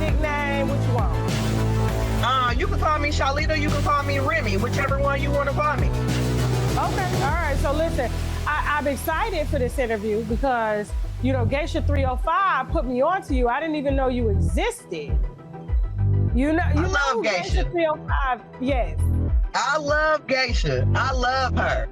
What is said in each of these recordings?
nickname? What you want? You can call me Shalita, you can call me Remy, whichever one you want to call me. Okay, all right. So listen, I'm excited for this interview because, you know, Geisha 305 put me on to you. I didn't even know you existed. You know Geisha 305, yes. I love Geisha. I love her.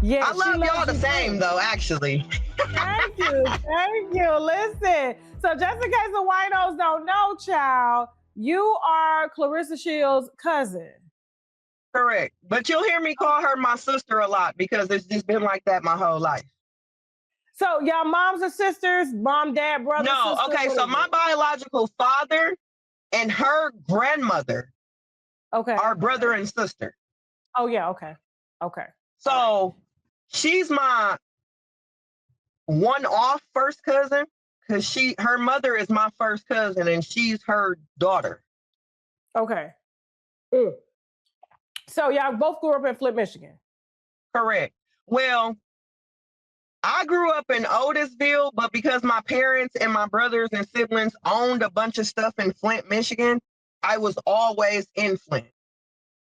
Yes, I love y'all the same, though, actually. Thank you. Thank you. Listen, so just in case the winos don't know, child, you are Clarissa Shields' cousin. Correct. But you'll hear me call her my sister a lot because it's just been like that my whole life. So y'all moms and sisters, mom, dad, brother, No, sister, okay, so my biological father and her grandmother are brother and sister. Oh, yeah, okay. Okay. So she's my one-off first cousin because her mother is my first cousin and she's her daughter. Okay. So y'all both grew up in Flint, Michigan. Correct. Well, I grew up in Otisville, but because my parents and my brothers and siblings owned a bunch of stuff in Flint, Michigan, I was always in Flint.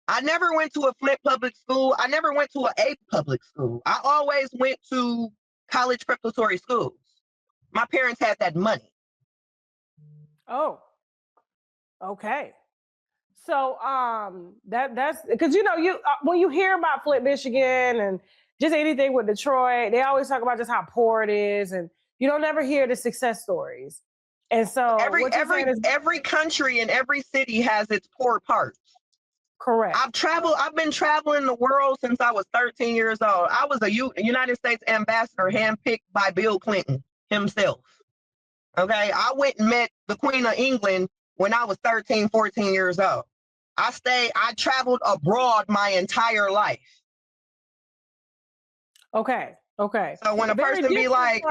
I never went to a Flint public school. I never went to a public school. I always went to college preparatory schools. My parents had that money. Oh, okay. So that's because when you hear about Flint, Michigan, and just anything with Detroit, they always talk about just how poor it is, and you don't ever hear the success stories. And so every country and every city has its poor parts. Correct. I've been traveling the world since I was 13 years old. I was a United States ambassador handpicked by Bill Clinton himself. Okay, I went and met the Queen of England when I was 13, 14 years old. I traveled abroad my entire life. Okay. So when a person be like,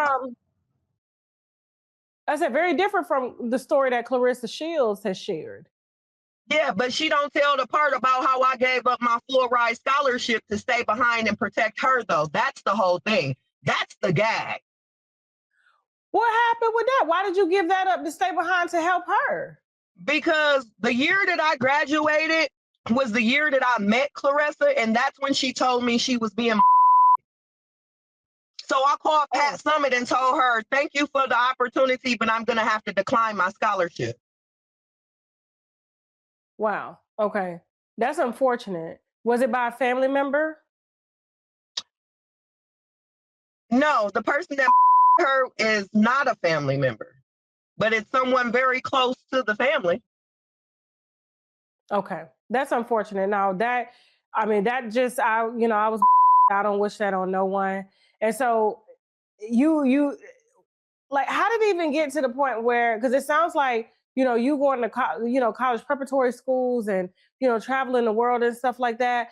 I said very different from the story that Clarissa Shields has shared. Yeah, but she don't tell the part about how I gave up my full ride scholarship to stay behind and protect her, though. That's the whole thing. That's the gag. What happened with that? Why did you give that up to stay behind to help her? Because the year that I graduated was the year that I met Claressa, and that's when she told me she was being. So I called Pat Summit and told her, thank you for the opportunity, but I'm going to have to decline my scholarship. Wow. Okay. That's unfortunate. Was it by a family member? No, the person that her is not a family member, but it's someone very close to the family. Okay. That's unfortunate. Now I don't wish that on no one. And so you like, how did it even get to the point where, because it sounds like, you going to college preparatory schools and, traveling the world and stuff like that.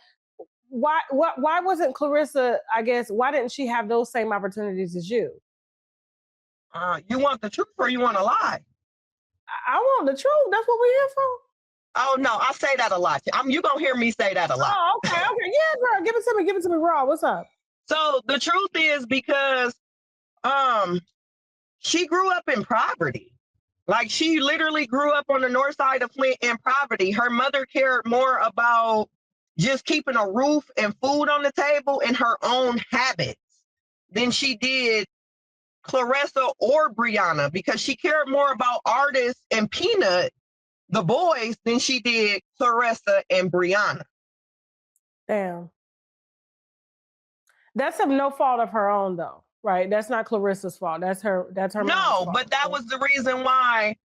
Why wasn't Clarissa, I guess, why didn't she have those same opportunities as you? You want the truth or you want to lie? I want the truth. That's what we're here for. Oh, no, I say that a lot. You're going to hear me say that a lot. Oh, okay. Yeah, girl, give it to me raw. What's up? So the truth is because she grew up in poverty. Like, she literally grew up on the north side of Flint in poverty. Her mother cared more about just keeping a roof and food on the table and her own habits than she did Claressa or Brianna, because she cared more about artists and Peanut, the boys, than she did Claressa and Brianna. Damn. That's of no fault of her own, though, right? That's not Clarissa's fault. That's her. No, but that was the reason why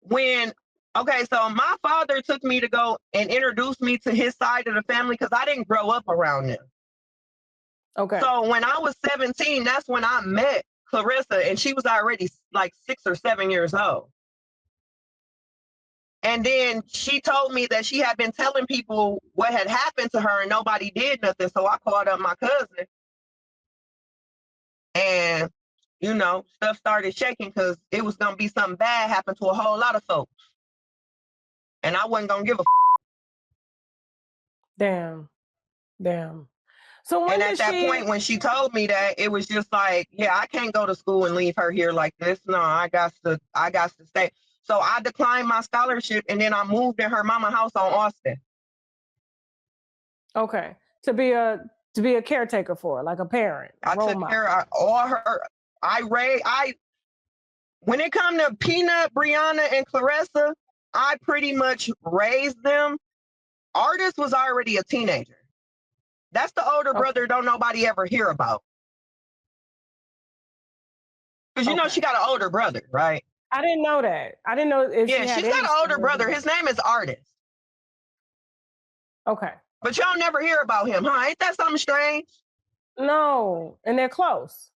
so my father took me to go and introduce me to his side of the family because I didn't grow up around them. Okay. So when I was 17, that's when I met Clarissa, and she was already like 6 or 7 years old. And then she told me that she had been telling people what had happened to her and nobody did nothing. So I called up my cousin and, stuff started shaking because it was going to be something bad happen to a whole lot of folks. And I wasn't going to give a Damn. So and at that point, when she told me that, it was just like, yeah, I can't go to school and leave her here like this. No, I got to stay. So I declined my scholarship, and then I moved in her mama house on Austin. Okay. To be a caretaker for her, like a parent. I took care of all her. When it come to Peanut, Brianna, and Clarissa, I pretty much raised them. Artist was already a teenager. That's the older brother don't nobody ever hear about. Because you know she got an older brother, right? I didn't know that. I didn't know if she had she's got an older brother. His name is Artist. Okay. But y'all never hear about him, huh? Ain't that something strange? No, and they're close.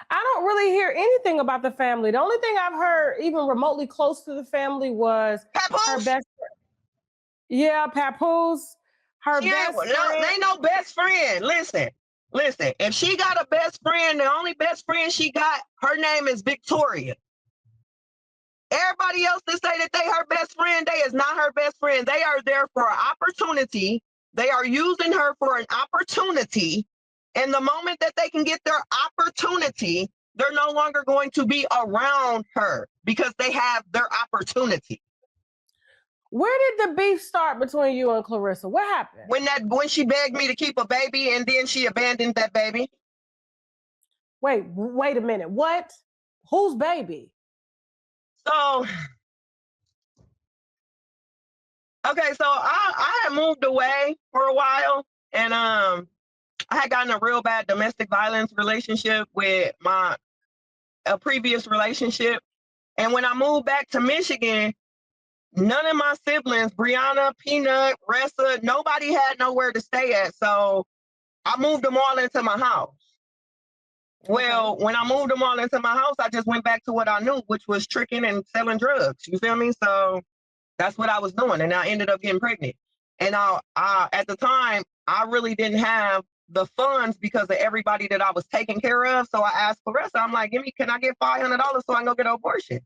I don't really hear anything about the family. The only thing I've heard, even remotely close to the family, was Papoose? her best friend. Yeah, Papoose. Her best friend. Ain't no best friend. Listen. If she got a best friend, the only best friend she got, her name is Victoria. Everybody else that say that they her best friend, they is not her best friend. They are there for an opportunity. They are using her for an opportunity. And the moment that they can get their opportunity, they're no longer going to be around her because they have their opportunity. Where did the beef start between you and Clarissa? What happened? When she begged me to keep a baby and then she abandoned that baby. Wait a minute. What? Whose baby? So, okay, so I had moved away for a while, and I had gotten a real bad domestic violence relationship with a previous relationship. And when I moved back to Michigan, none of my siblings, Brianna, Peanut, Ressa, nobody had nowhere to stay at. So I moved them all into my house. Well, when I moved them all into my house, I just went back to what I knew, which was tricking and selling drugs. You feel me? So that's what I was doing. And I ended up getting pregnant. And at the time, I really didn't have the funds because of everybody that I was taking care of. So I asked Clarissa, I'm like, can I get $500 so I can go get an abortion?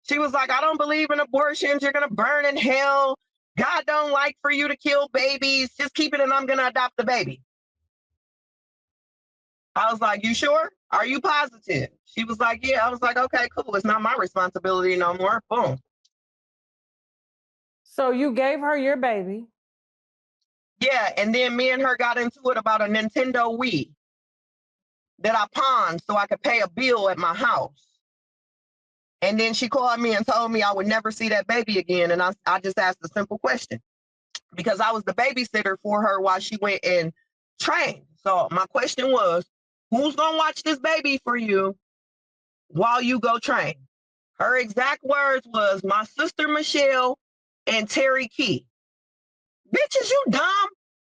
She was like, I don't believe in abortions. You're going to burn in hell. God don't like for you to kill babies. Just keep it and I'm going to adopt the baby. I was like, you sure? Are you positive? She was like, yeah. I was like, okay, cool. It's not my responsibility no more. Boom. So you gave her your baby. Yeah, and then me and her got into it about a Nintendo Wii that I pawned so I could pay a bill at my house. And then she called me and told me I would never see that baby again. And I just asked a simple question because I was the babysitter for her while she went and trained. So my question was, who's going to watch this baby for you while you go train? Her exact words was my sister Michelle and Terry Key. Bitch, is you dumb?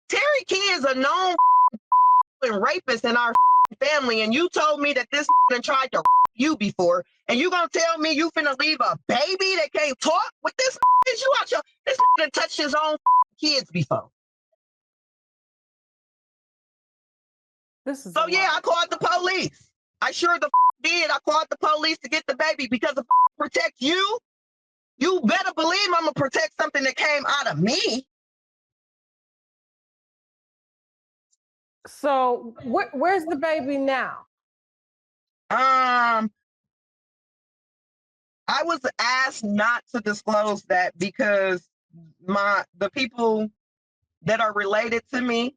Terry Key is a known rapist in our family, and you told me that this tried to you before, and you gonna tell me you finna leave a baby that can't talk with this? Is you out your this done touched his own kids before? So yeah, I called the police. I sure the did. I called the police to get the baby because to protect you. You better believe I'm gonna protect something that came out of me. So where's the baby now? I was asked not to disclose that because the people that are related to me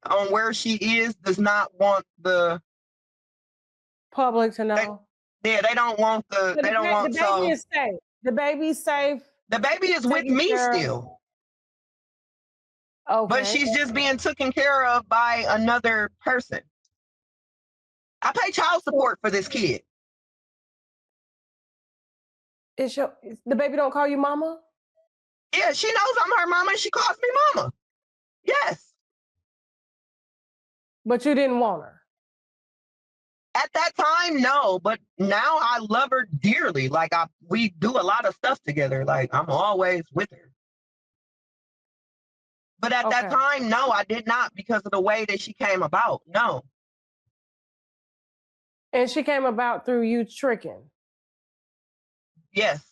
on where she is does not want the public to know. They don't want the baby is safe. The baby's safe. The baby is with me still. Okay. But she's just being taken care of by another person. I pay child support for this kid. The baby don't call you mama? Yeah, she knows I'm her mama and she calls me mama. Yes. But you didn't want her? At that time, no. But now I love her dearly. Like we do a lot of stuff together. Like I'm always with her. But at that time, no, I did not because of the way that she came about. No. And she came about through you tricking? Yes.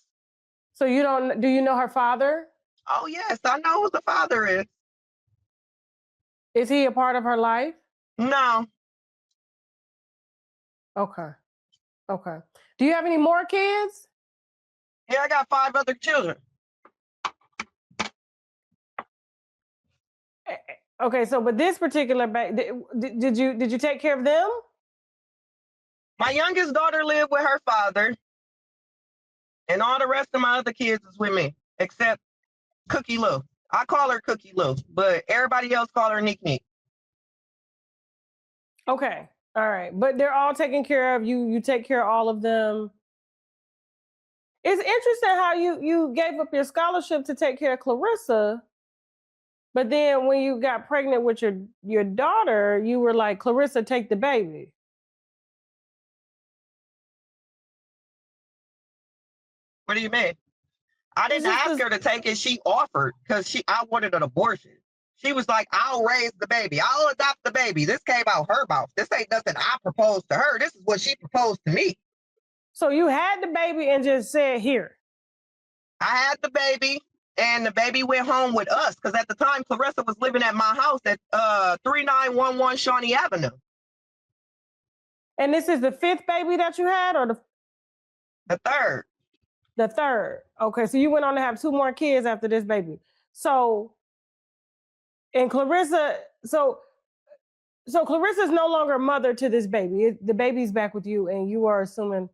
So do you know her father? Oh, yes, I know who the father is. Is he a part of her life? No. Okay. Okay. Do you have any more kids? Yeah, I got 5 other children. Okay, so but this particular did you take care of them? My youngest daughter lived with her father, and all the rest of my other kids is with me, except Cookie Lou. I call her Cookie Lou, but everybody else call her Nick Nick. Okay, all right, but they're all taken care of. You take care of all of them. It's interesting how you gave up your scholarship to take care of Clarissa, but then when you got pregnant with your daughter, you were like, Clarissa, take the baby. What do you mean? I didn't ask her to take it. She offered because I wanted an abortion. She was like, I'll raise the baby. I'll adopt the baby. This came out her mouth. This ain't nothing I proposed to her. This is what she proposed to me. So you had the baby and just said, here. I had the baby, and the baby went home with us because at the time, Clarissa was living at my house at 3911 Shawnee Avenue. And this is the 5th baby that you had, or the 3rd? The 3rd. Okay, so you went on to have 2 more kids after this baby. So, and Clarissa, so Clarissa's no longer mother to this baby. The baby's back with you, and you are assuming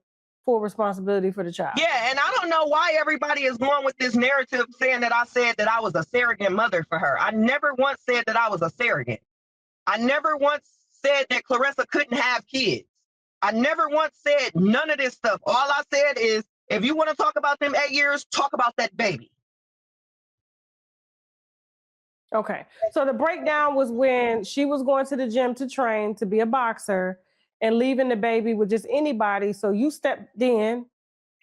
full responsibility for the child. Yeah, and I don't know why everybody is going with this narrative saying that I said that I was a surrogate mother for her. I never once said that I was a surrogate. I never once said that Clarissa couldn't have kids. I never once said none of this stuff. All I said is, if you want to talk about them 8 years, talk about that baby. Okay. So the breakdown was when she was going to the gym to train to be a boxer and leaving the baby with just anybody. So you stepped in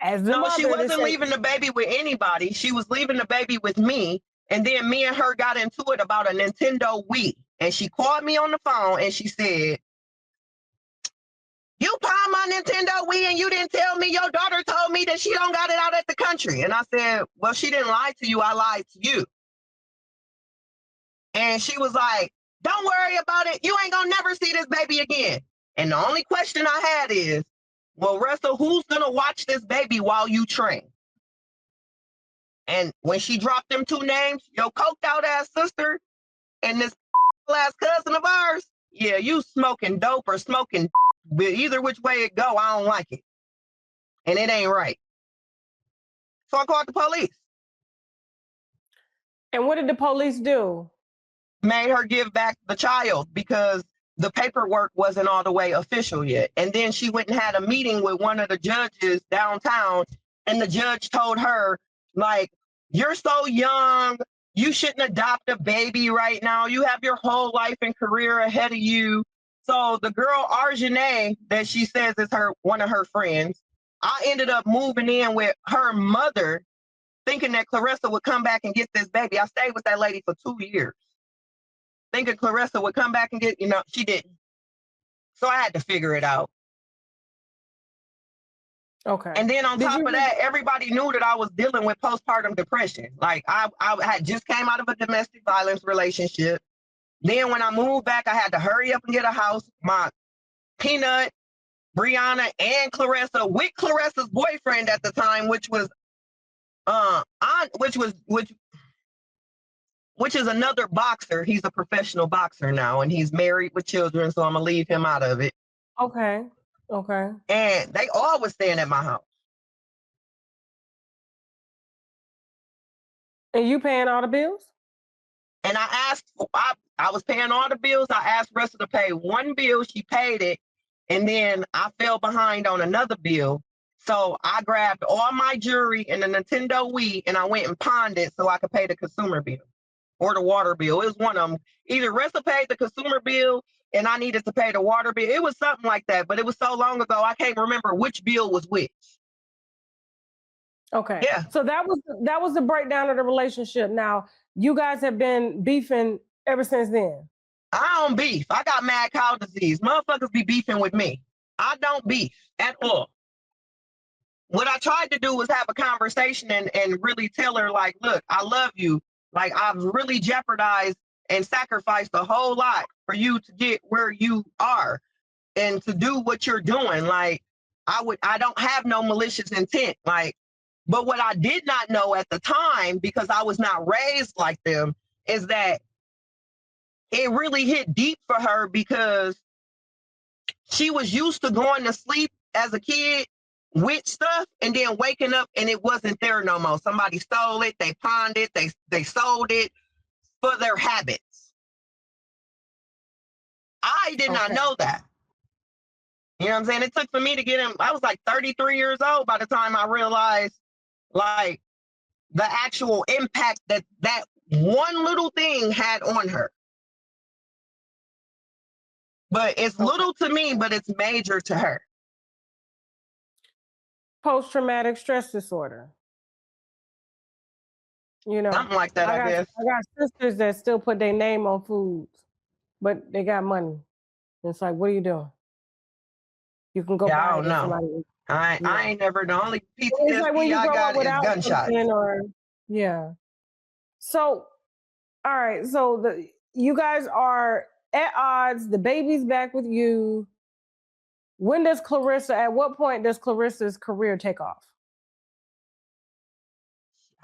as the mother. No, she wasn't leaving the baby with anybody. She was leaving the baby with me. And then me and her got into it about a Nintendo Wii. And she called me on the phone and she said, you pawned my Nintendo Wii and you didn't tell me. Your daughter told me that she don't got it out at the country. And I said, well, she didn't lie to you. I lied to you. And she was like, don't worry about it. You ain't gonna never see this baby again. And the only question I had is, well, Russell, who's gonna watch this baby while you train? And when she dropped them 2 names, your coked out ass sister and this ass cousin of ours, yeah, you smoking dope or smoking, but either which way it go, I don't like it. And it ain't right. So I called the police. And what did the police do? Made her give back the child because the paperwork wasn't all the way official yet. And then she went and had a meeting with one of the judges downtown, and the judge told her, like, you're so young, you shouldn't adopt a baby right now. You have your whole life and career ahead of you. So the girl Arjane, that she says is one of her friends, I ended up moving in with her mother, thinking that Clarissa would come back and get this baby. I stayed with that lady for 2 years, thinking Clarissa would come back and get, she didn't. So I had to figure it out. Okay. And then on top of that, everybody knew that I was dealing with postpartum depression. Like I had just came out of a domestic violence relationship. Then when I moved back, I had to hurry up and get a house. My Peanut, Brianna, and Clarissa, with Clarissa's boyfriend at the time, which is another boxer. He's a professional boxer now, and he's married with children, so I'm gonna leave him out of it. Okay. Okay. And they all was staying at my house. And you paying all the bills? And I was paying all the bills. I asked Russell to pay one bill. She paid it. And then I fell behind on another bill. So I grabbed all my jewelry and the Nintendo Wii, and I went and pawned it so I could pay the consumer bill or the water bill. It was one of them. Either Russell paid the consumer bill and I needed to pay the water bill. It was something like that, but it was so long ago, I can't remember which bill was which. Okay. Yeah. So that was the breakdown of the relationship. Now, you guys have been beefing ever since then. I don't beef. I got mad cow disease. Motherfuckers be beefing with me. I don't beef at all. What I tried to do was have a conversation and really tell her, like, look, I love you. Like, I've really jeopardized and sacrificed a whole lot for you to get where you are and to do what you're doing. Like, I don't have no malicious intent. Like, but what I did not know at the time, because I was not raised like them, is that it really hit deep for her because she was used to going to sleep as a kid with stuff and then waking up and it wasn't there no more. Somebody stole it, they pawned it, they sold it for their habits. I did not know that. You know what I'm saying? It took for me to get him. I was like 33 years old by the time I realized like the actual impact that that one little thing had on her. But it's little to me, but it's major to her. Post-traumatic stress disorder. You know, something like that, I guess. I got sisters that still put their name on foods, but they got money. It's like, what are you doing? You can go buy I don't it. know. Somebody, I ain't never, the only PTSD it's like when you I grow got up is gunshots. or yeah. So, all right. So you guys are at odds. The baby's back with you. When does Clarissa, at what point does Clarissa's career take off?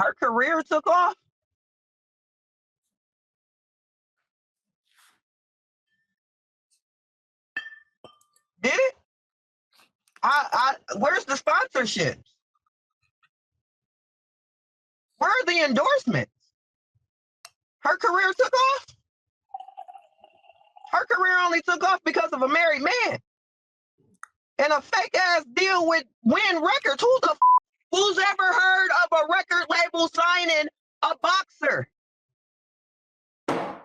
Her career took off? Did it? Where's the sponsorships? Where are the endorsements? Her career took off? Her career only took off because of a married man and a fake ass deal with Win Records. Who's ever heard of a record label signing a boxer? And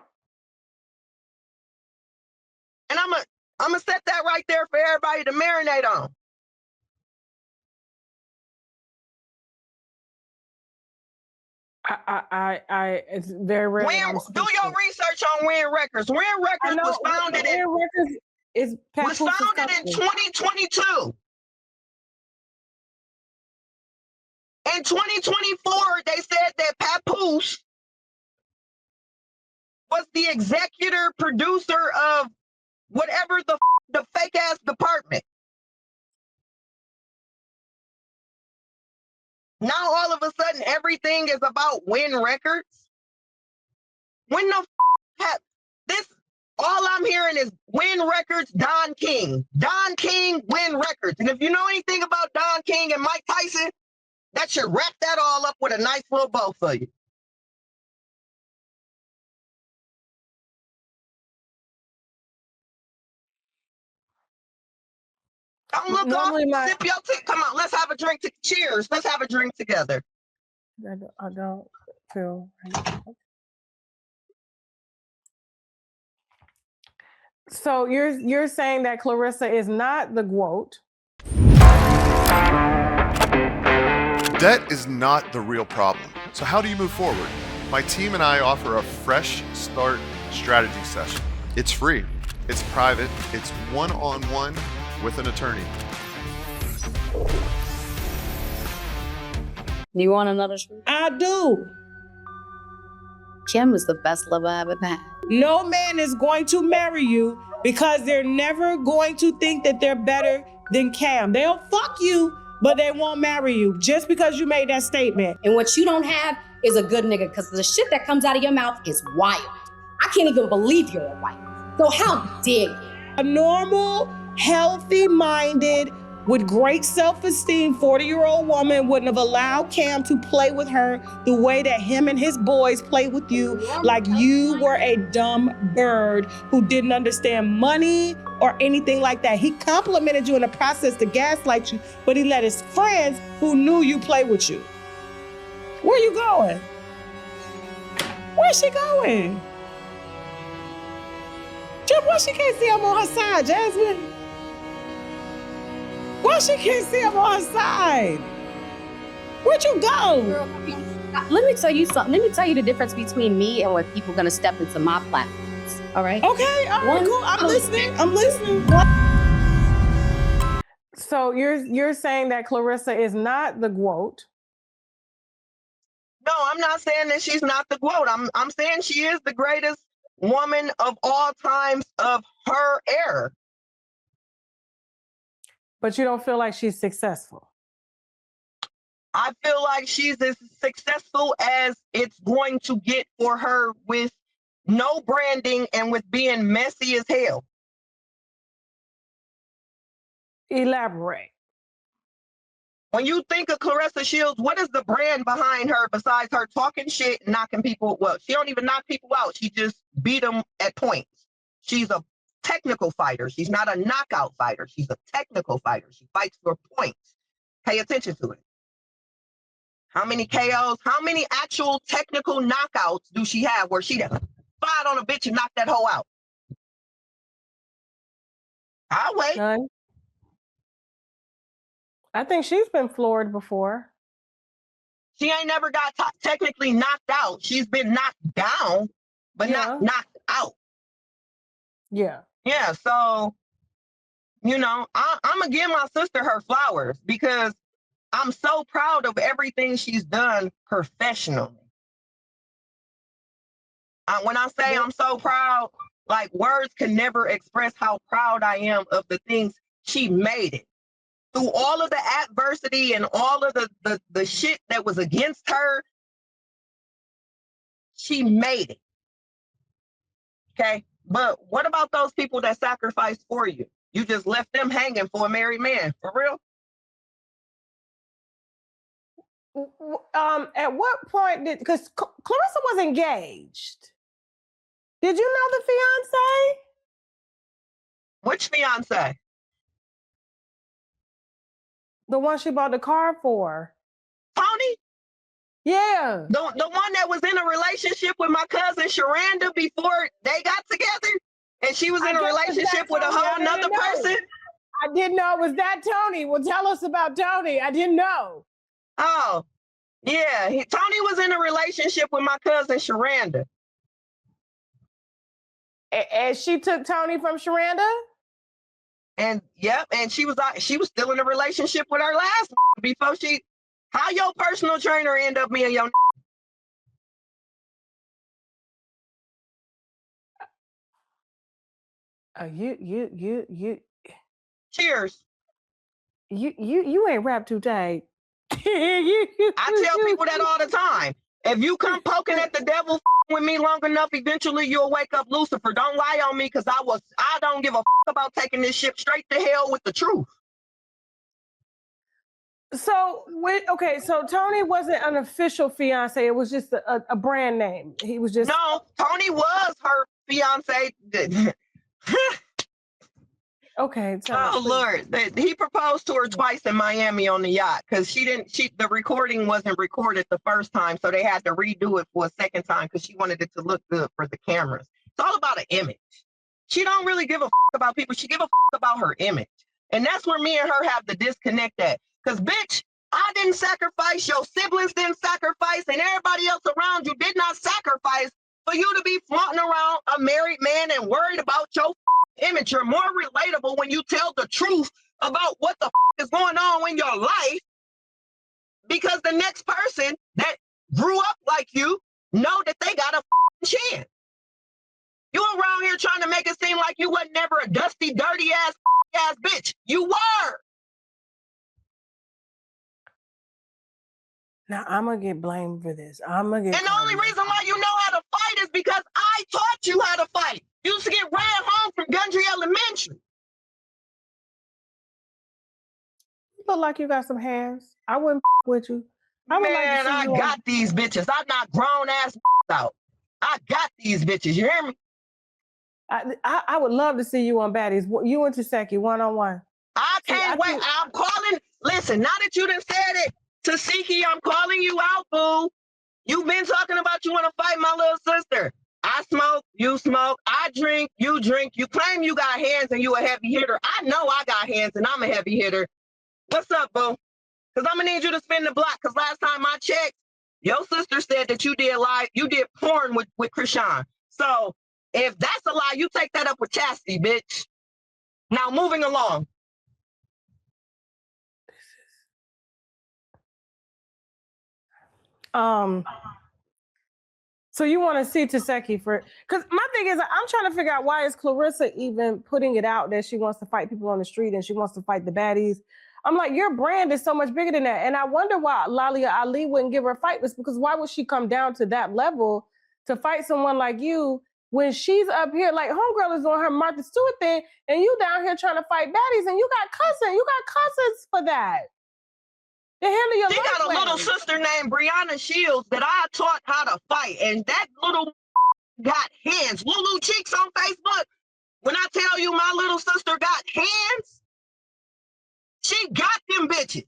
I'm gonna set that right there for everybody to marinate on. It's very rare. Do your research on Win Records. Win Records was founded in 2022. In 2024, they said that Papoose was the executive producer of whatever the fake ass department. Now all of a sudden everything is about Win Records. When the this? All I'm hearing is Win Records, Don King. Don King, Win Records. And if you know anything about Don King and Mike Tyson, that should wrap that all up with a nice little bow for you. Don't look off, sip your tea. Come on, let's have a drink. Cheers. Let's have a drink together. I don't feel. So you're saying that Clarissa is not the GWOAT. Debt is not the real problem. So how do you move forward? My team and I offer a fresh start strategy session. It's free, it's private, it's one-on-one with an attorney. You want another shot? I do. Kim was the best lover I ever had. No man is going to marry you because they're never going to think that they're better than Cam. They'll fuck you, but they won't marry you just because you made that statement. And what you don't have is a good nigga, because the shit that comes out of your mouth is wild. I can't even believe you're a wife. So how dare you? A normal, healthy-minded, with great self-esteem 40-year-old woman wouldn't have allowed Cam to play with her the way that him and his boys play with you, like you were a dumb bird who didn't understand money or anything like that. He complimented you in the process to gaslight you, but he let his friends who knew you play with you. Where you going? Where's she going? Why she can't see him on her side, Jasmine? Why she can't see him on her side? Where'd you go? Girl, let me tell you something. Let me tell you the difference between me and when people are gonna step into my platforms. All right? Okay, all right, cool. I'm listening. So you're saying that Clarissa is not the GWOAT. No, I'm not saying that she's not the GWOAT. I'm saying she is the greatest woman of all times of her era. But you don't feel like she's successful? I feel like she's as successful as it's going to get for her with no branding and with being messy as hell. Elaborate. When you think of Claressa Shields, what is the brand behind her besides her talking shit and knocking people? Well, she don't even knock people out. She just beat them at points. She's a technical fighter. She's not a knockout fighter. She's a technical fighter. She fights for points. Pay attention to it. How many KOs? How many actual technical knockouts do she have where she fired on a bitch and knocked that hoe out? I'll wait. None. I think she's been floored before. She ain't never got technically knocked out. She's been knocked down, but not knocked out. Yeah. Yeah, so, you know, I'm going to give my sister her flowers because I'm so proud of everything she's done professionally. When I say I'm so proud, like words can never express how proud I am of the things she made it. Through all of the adversity and all of the shit that was against her, she made it. Okay? But what about those people that sacrificed for you? You just left them hanging for a married man. For real? At what point did, because Clarissa was engaged. Did you know the fiance? Which fiance? The one she bought the car for. Tony? Yeah. The one that was in a relationship with my cousin Sharanda before they got together? And she was in a relationship with a whole nother person? I didn't know it was that Tony. Well, tell us about Tony. I didn't know. Oh, yeah. Tony was in a relationship with my cousin Sharanda. And she took Tony from Sharanda? And yep, and she was still in a relationship with her last before she. How your personal trainer end up being your? You. Cheers. You ain't rap too tight. I tell people that all the time. If you come poking at the devil with me long enough, eventually you'll wake up Lucifer. Don't lie on me because I don't give a about taking this ship straight to hell with the truth. So so Tony wasn't an official fiance. It was just a brand name. He was just No, Tony was her fiance. Okay. Oh Lord, he proposed to her twice in Miami on the yacht because the recording wasn't recorded the first time, so they had to redo it for a second time because she wanted it to look good for the cameras. It's all about an image. She don't really give a about people. She give a about her image, and that's where me and her have the disconnect at. Because bitch, I didn't sacrifice, your siblings didn't sacrifice, and everybody else around you did not sacrifice for you to be flaunting around a married man and worried about your image. You're more relatable when you tell the truth about what the is going on in your life, because the next person that grew up like you know that they got a chance. You around here trying to make it seem like you wasn't never a dusty, dirty ass bitch. You were. Now I'm gonna get blamed for this. And the only reason why you know how to fight is because I taught you how to fight. You used to get ran home from Gundry Elementary. You look like you got some hands. I wouldn't with you. Man, I got these bitches. I knock grown ass out. I got these bitches. You hear me? I would love to see you on Baddies. You and Taseki one-on-one. I can't wait. I'm calling. Listen, now that you done said it, Taseki, I'm calling you out, boo. You've been talking about you want to fight my little sister. I smoke, you smoke. I drink, you drink. You claim you got hands and you a heavy hitter. I know I got hands and I'm a heavy hitter. What's up, boo? Because I'm going to need you to spin the block. Because last time I checked, your sister said that you did porn with Krishan. So if that's a lie, you take that up with Chastity, bitch. Now, moving along. So you want to see Taseki for, because my thing is, I'm trying to figure out why is Clarissa even putting it out that she wants to fight people on the street and she wants to fight the baddies. I'm like, your brand is so much bigger than that. And I wonder why Lalia Ali wouldn't give her a fight, was because why would she come down to that level to fight someone like you when she's up here, like homegirl is on her Martha Stewart thing, and you down here trying to fight baddies, and you got cousins for that. She got a little sister named Brianna Shields that I taught how to fight, and that little got hands. Lulu Cheeks on Facebook. When I tell you my little sister got hands, she got them bitches.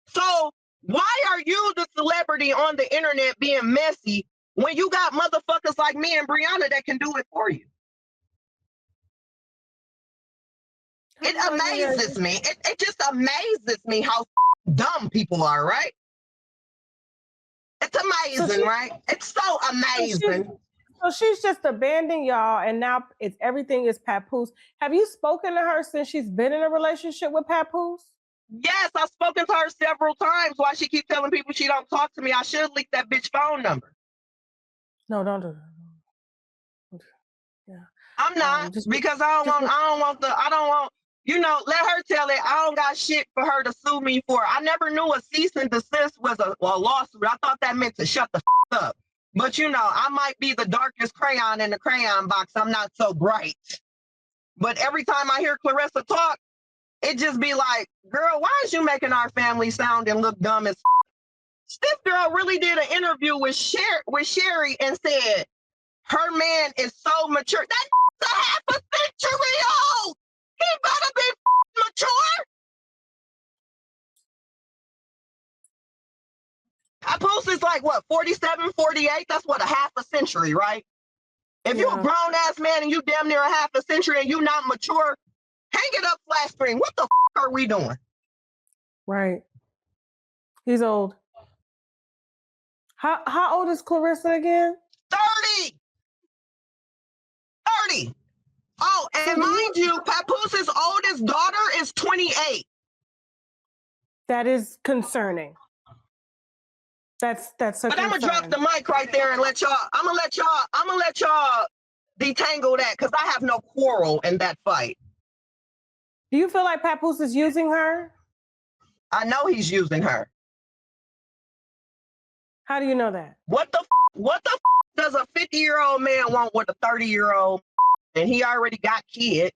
So why are you the celebrity on the internet being messy when you got motherfuckers like me and Brianna that can do it for you? It amazes me. It just amazes me how dumb people are, right? It's amazing, right? It's so amazing. So she's just abandoned y'all, and now everything is Papoose. Have you spoken to her since she's been in a relationship with Papoose? Yes, I've spoken to her several times. Why she keep telling people she don't talk to me? I should leak that bitch phone number. No, don't do that. Yeah. I'm not, because I don't want, you know, let her tell it. I don't got shit for her to sue me for. I never knew a cease and desist was a lawsuit. I thought that meant to shut the up. But, you know, I might be the darkest crayon in the crayon box. I'm not so bright. But every time I hear Clarissa talk, it just be like, girl, why is you making our family sound and look dumb as This girl really did an interview with Sherry and said her man is so mature. That's a half a century old. He better be mature. Papoose is like, what, 47, 48? That's what, a half a century, right? If you're a grown-ass man and you damn near a half a century and you not mature, hang it up flat screen. What the are we doing? Right. He's old. How old is Clarissa again? 30. Oh, and mind you, Papoos's oldest daughter is 28. That is concerning. That's a But I'm gonna drop the mic right there and let y'all. I'm gonna let y'all detangle that because I have no quarrel in that fight. Do you feel like Papoose is using her? I know he's using her. How do you know that? What the does a 50-year-old man want with a 30-year-old? And he already got kids.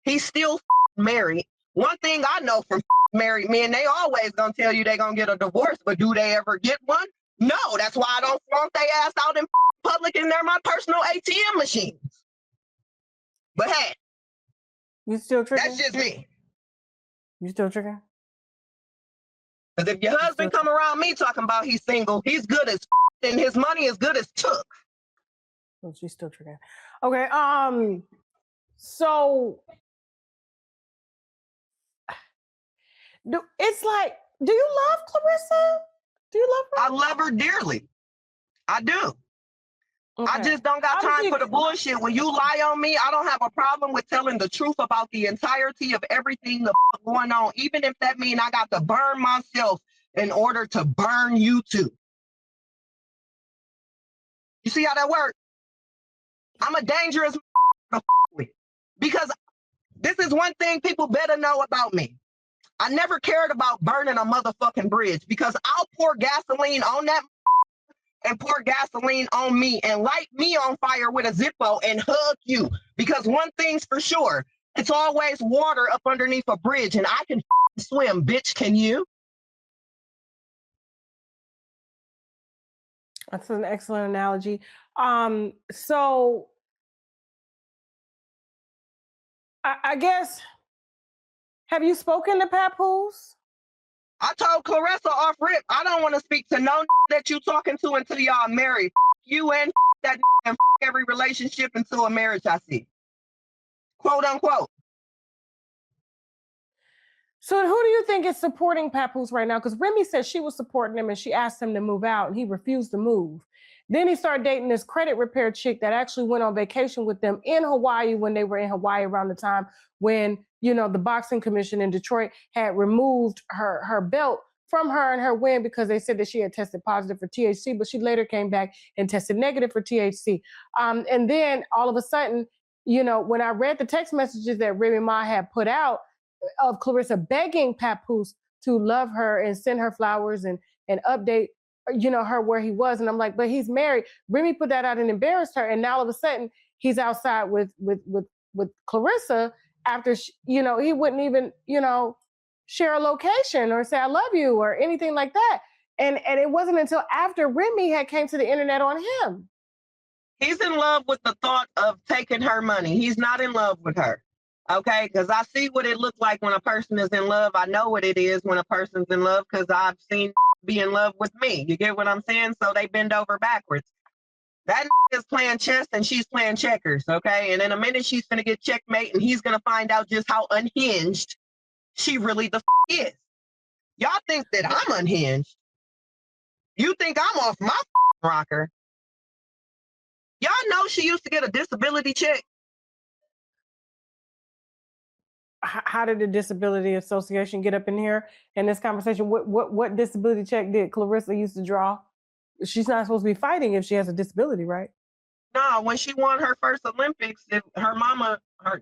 He's still married. One thing I know from married men, they always gonna tell you they gonna get a divorce, but do they ever get one? No, that's why I don't flaunt their ass out in public and they're my personal ATM machines. But hey, you still triggering? That's just me. You still triggering? Because if your husband come around me talking about he's single, he's good as and his money is good as took. Oh, she's still triggering. Okay, so it's like, do you love Clarissa? Do you love her? I love her dearly. I do. Okay. I just don't got time for the bullshit. When you lie on me, I don't have a problem with telling the truth about the entirety of everything going on, even if that means I got to burn myself in order to burn you too. You see how that works? I'm a dangerous with because this is one thing people better know about me. I never cared about burning a motherfucking bridge because I'll pour gasoline on that and pour gasoline on me and light me on fire with a Zippo and hug you. Because one thing's for sure, it's always water up underneath a bridge and I can swim, bitch, can you? That's an excellent analogy. So I guess, have you spoken to Papoose? I told Claressa off rip, I don't want to speak to no that you talking to until y'all married. You and that and every relationship until a marriage I see. Quote unquote. So who do you think is supporting Papoose right now? Because Remy said she was supporting him and she asked him to move out and he refused to move. Then he started dating this credit repair chick that actually went on vacation with them in Hawaii when they were in Hawaii around the time when, you know, the boxing commission in Detroit had removed her belt from her and her win because they said that she had tested positive for THC, but she later came back and tested negative for THC. And then all of a sudden, you know, when I read the text messages that Remy Ma had put out of Clarissa begging Papoose to love her and send her flowers and update, you know, her where he was. And I'm like, but he's married. Remy put that out and embarrassed her. And now all of a sudden he's outside with Clarissa after, you know, he wouldn't even, you know, share a location or say, I love you or anything like that. And it wasn't until after Remy had came to the internet on him. He's in love with the thought of taking her money. He's not in love with her. Okay, because I see what it looks like when a person is in love. I know what it is when a person's in love because I've seen be in love with me. You get what I'm saying? So they bend over backwards. That is playing chess and she's playing checkers, okay? And in a minute, she's going to get checkmate and he's going to find out just how unhinged she really is. Y'all think that I'm unhinged. You think I'm off my rocker. Y'all know she used to get a disability check. How did the Disability Association get up in here in this conversation? What disability check did Clarissa used to draw? She's not supposed to be fighting if she has a disability, right? No, when she won her first Olympics, her mama,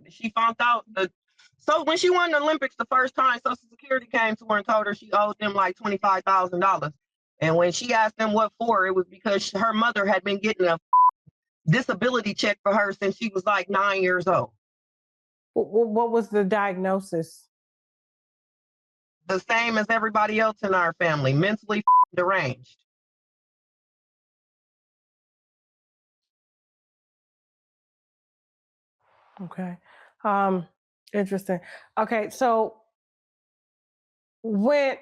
she found out that. So when she won the Olympics the first time, Social Security came to her and told her she owed them like $25,000. And when she asked them what for, it was because her mother had been getting a disability check for her since she was like 9 years old. What was the diagnosis? The same as everybody else in our family, mentally deranged. Okay. Interesting. Okay, so when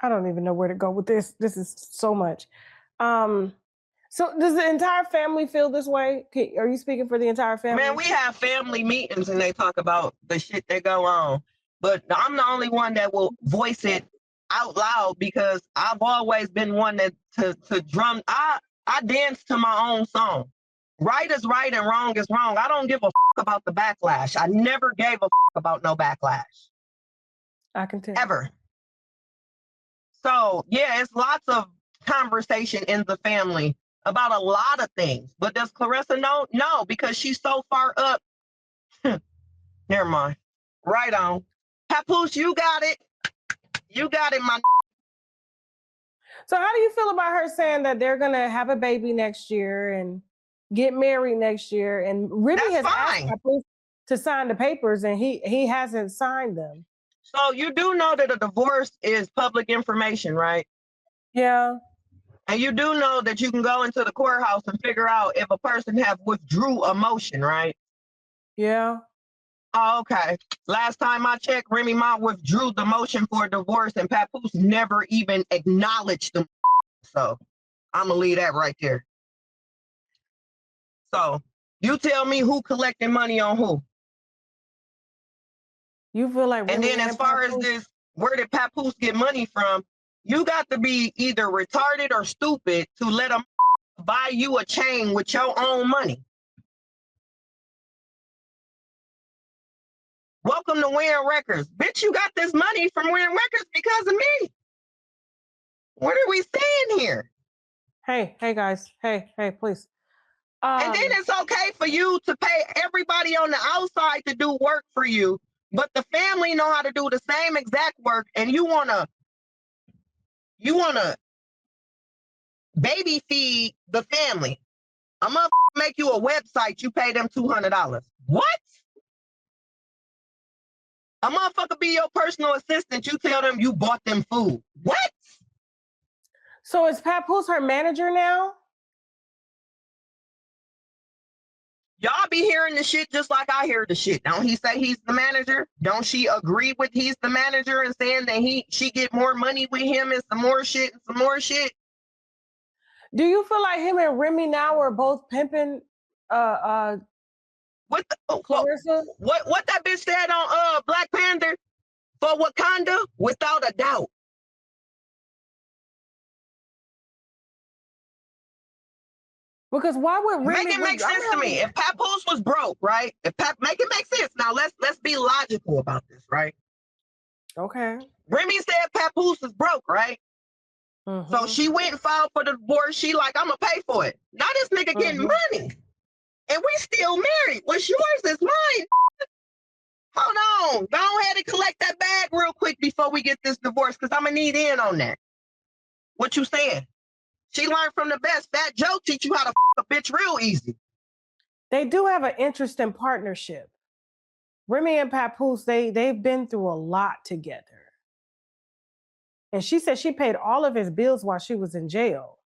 I don't even know where to go with this. This is so much. So does the entire family feel this way? Are you speaking for the entire family? Man, we have family meetings and they talk about the shit that go on. But I'm the only one that will voice it out loud because I've always been one that to drum. I dance to my own song. Right is right and wrong is wrong. I don't give a about the backlash. I never gave a about no backlash. I can tell. Ever. So yeah, it's lots of conversation in the family about a lot of things. But does Clarissa know? No, because she's so far up. Never mind. Right on. Papoose, you got it. You got it, my. So how do you feel about her saying that they're gonna have a baby next year and get married next year? And Remy has asked Papoose to sign the papers and he hasn't signed them. So you do know that a divorce is public information, right? Yeah. And you do know that you can go into the courthouse and figure out if a person have withdrew a motion, right? Yeah. Oh, okay. Last time I checked, Remy Ma withdrew the motion for divorce and Papoose never even acknowledged them. So I'm going to leave that right there. So you tell me who collecting money on who. You feel like and then as far as this, where did Papoose get money from? You got to be either retarded or stupid to let them buy you a chain with your own money. Welcome to Win Records. Bitch, you got this money from Win Records because of me. What are we saying here? Hey guys. Hey, please. And then it's okay for you to pay everybody on the outside to do work for you, but the family know how to do the same exact work, and you wanna baby feed the family. I'm gonna make you a website, you pay them $200. What? A motherfucker be your personal assistant, you tell them you bought them food. What? So is Papoose her manager now? Y'all be hearing the shit just like I hear the shit. Don't he say he's the manager? Don't she agree with he's the manager and saying that she get more money with him and some more shit and some more shit? Do you feel like him and Remy now are both pimping What Clarissa? What that bitch said on Black Panther for Wakanda? Without a doubt. Because why would Remy make it make sense to me? If Papoose was broke, right? Make it make sense. Now let's be logical about this, right? Okay. Remy said Papoose is broke, right? So she went and filed for the divorce. She like, I'm gonna pay for it. Now this nigga getting money, and we still married. What's yours is mine. Hold on, go ahead and collect that bag real quick before we get this divorce, because I'm gonna need in on that. What you saying? She learned from the best. Fat Joe teach you how to f a bitch real easy. They do have an interesting partnership. Remy and Papoose, they've been through a lot together. And she said she paid all of his bills while she was in jail.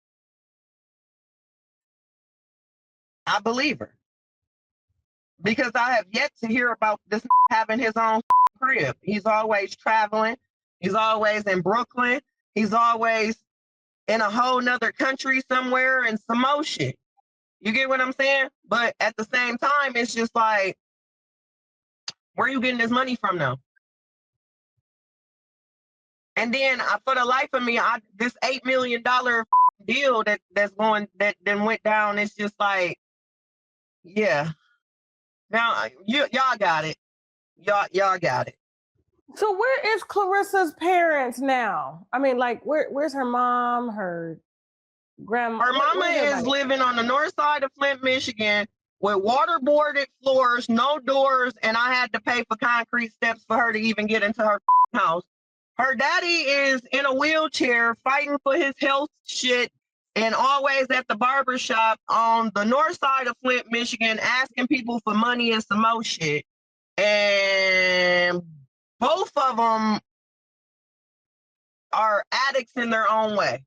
I believe her. Because I have yet to hear about this having his own crib. He's always traveling. He's always in Brooklyn. He's always in a whole nother country somewhere and some more shit. You get what I'm saying? But at the same time, it's just like, where are you getting this money from now? And then for the life of me, this $8 million deal that went down, it's just like, yeah. Now y'all got it. Y'all got it. So where is Clarissa's parents now? I mean, like, where's her mom, her grandma? Her mama is living on the north side of Flint, Michigan, with waterboarded floors, no doors, and I had to pay for concrete steps for her to even get into her house. Her daddy is in a wheelchair fighting for his health shit and always at the barber shop on the north side of Flint, Michigan, asking people for money and some more shit. And both of them are addicts in their own way.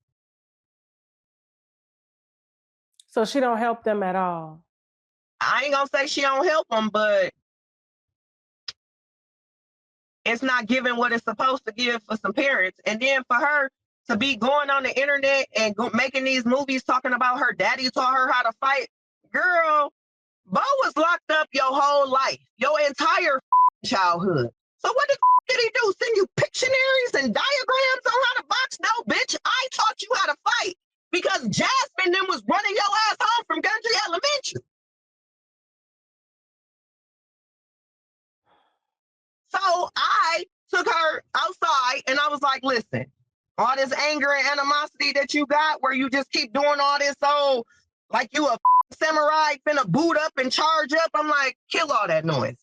So she don't help them at all. I ain't gonna say she don't help them, but it's not giving what it's supposed to give for some parents. And then for her to be going on the internet and making these movies talking about her daddy taught her how to fight. Girl, Bo was locked up your whole life, your entire childhood. So what did he do? Send you Pictionaries and diagrams on how to box? No, bitch, I taught you how to fight because Jasmine then was running your ass home from Country Elementary. So I took her outside and I was like, listen, all this anger and animosity that you got where you just keep doing all this, so like you a samurai finna boot up and charge up. I'm like, kill all that noise.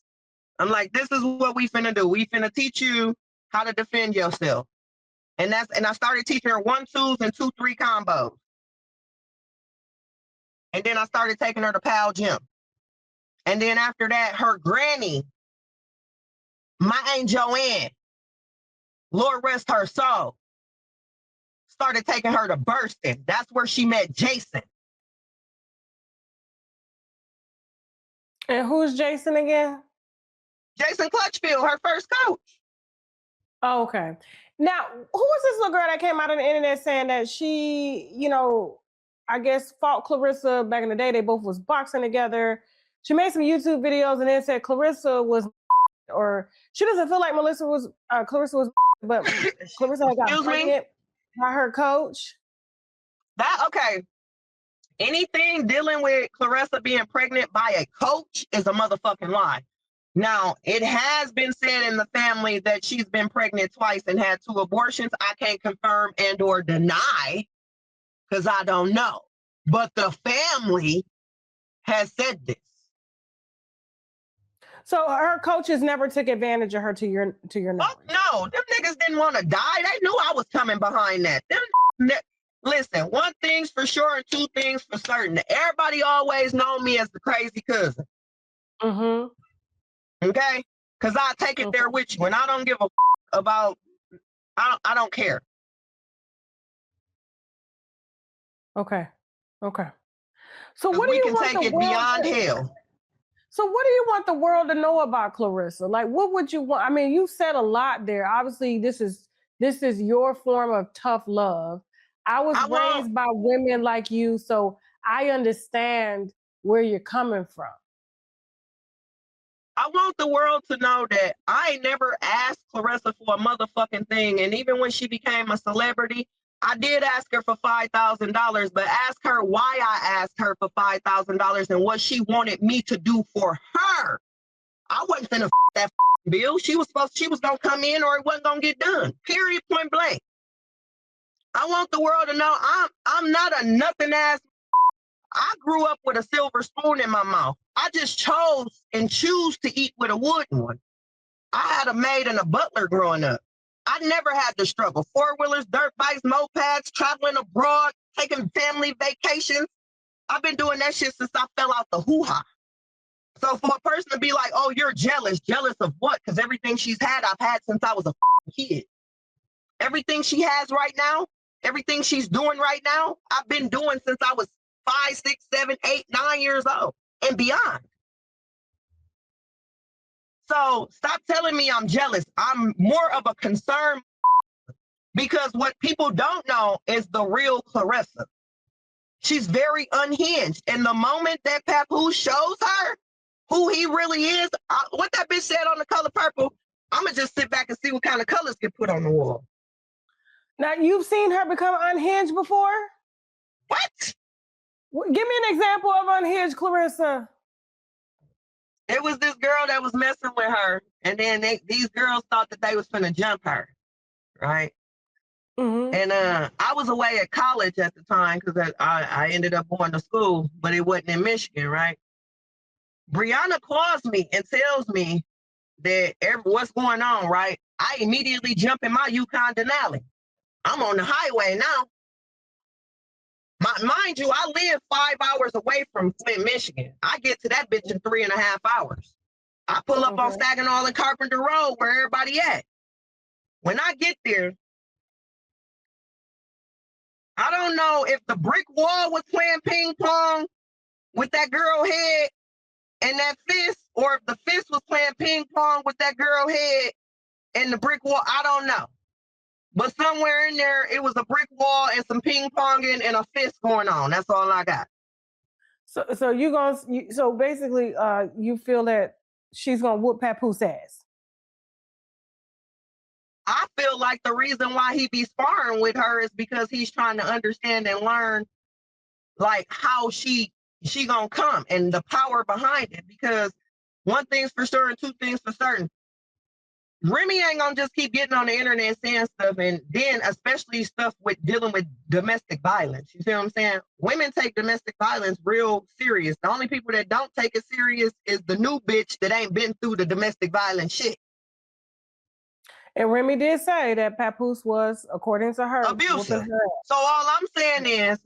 I'm like, this is what we finna do. We finna teach you how to defend yourself. And I started teaching her 1-2s and 2-3 combos. And then I started taking her to Pal Gym. And then after that, her granny, my Aunt Joanne, Lord rest her soul, started taking her to Burston. That's where she met Jason. And who's Jason again? Jason Clutchfield, her first coach. Oh, okay. Now, who was this little girl that came out on the internet saying that she, I guess fought Clarissa back in the day? They both was boxing together. She made some YouTube videos and then said Clarissa was, or she doesn't feel like Clarissa was, but Clarissa got pregnant by her coach. Okay. Anything dealing with Clarissa being pregnant by a coach is a motherfucking lie. Now, it has been said in the family that she's been pregnant twice and had 2 abortions. I can't confirm and or deny because I don't know. But the family has said this. So her coaches never took advantage of her to your knowledge? No, them niggas didn't want to die. They knew I was coming behind that. Listen, 1 thing's for sure and 2 things for certain. Everybody always known me as the crazy cousin. Mm-hmm. Okay? Because I take it there with you. And I don't give a about, I don't care. Okay. So what do you want the world? We can take it beyond hell. So what do you want the world to know about Clarissa? Like, what would you want? I mean, you said a lot there. Obviously, this is your form of tough love. I was raised by women like you, so I understand where you're coming from. I want the world to know that I ain't never asked Clarissa for a motherfucking thing. And even when she became a celebrity, I did ask her for $5,000, but ask her why I asked her for $5,000 and what she wanted me to do for her. I wasn't finna that bill. She was gonna come in or it wasn't gonna get done. Period, point blank. I want the world to know I'm not a nothing ass. I grew up with a silver spoon in my mouth. I just chose and choose to eat with a wooden one. I had a maid and a butler growing up. I never had to struggle. Four-wheelers, dirt bikes, mopeds, traveling abroad, taking family vacations. I've been doing that shit since I fell out the hoo-ha. So for a person to be like, oh, you're jealous. Jealous of what? Because everything she's had, I've had since I was a kid. Everything she has right now, everything she's doing right now, I've been doing since I was 5, 6, 7, 8, 9 years old and beyond. So stop telling me I'm jealous. I'm more of a concern because what people don't know is the real Clarissa. She's very unhinged. And the moment that Papoose shows her who he really is, what that bitch said on The Color Purple, I'm going to just sit back and see what kind of colors get put on the wall. Now, you've seen her become unhinged before? What? Give me an example of unhinged Clarissa. It was this girl that was messing with her, and then these girls thought that they was finna jump her, right? Mm-hmm. And I was away at college at the time because I ended up going to school, but it wasn't in Michigan, right? Brianna calls me and tells me that what's going on, right? I immediately jump in my Yukon Denali. I'm on the highway now. Mind you, I live 5 hours away from Flint, Michigan. I get to that bitch in 3.5 hours. I pull up on Saginaw and Carpenter Road where everybody at. When I get there, I don't know if the brick wall was playing ping pong with that girl head and that fist, or if the fist was playing ping pong with that girl head and the brick wall. I don't know. But somewhere in there, it was a brick wall and some ping ponging and a fist going on. That's all I got. So basically, you feel that she's gonna whoop Papoose ass. I feel like the reason why he be sparring with her is because he's trying to understand and learn, like, how she gonna come and the power behind it. Because one thing's for sure and two things for certain. Remy ain't gonna just keep getting on the internet saying stuff, and then especially stuff with dealing with domestic violence. You see what I'm saying? Women take domestic violence real serious. The only people that don't take it serious is the new bitch that ain't been through the domestic violence shit. And Remy did say that Papoose was, according to her, abusive. So all I'm saying is,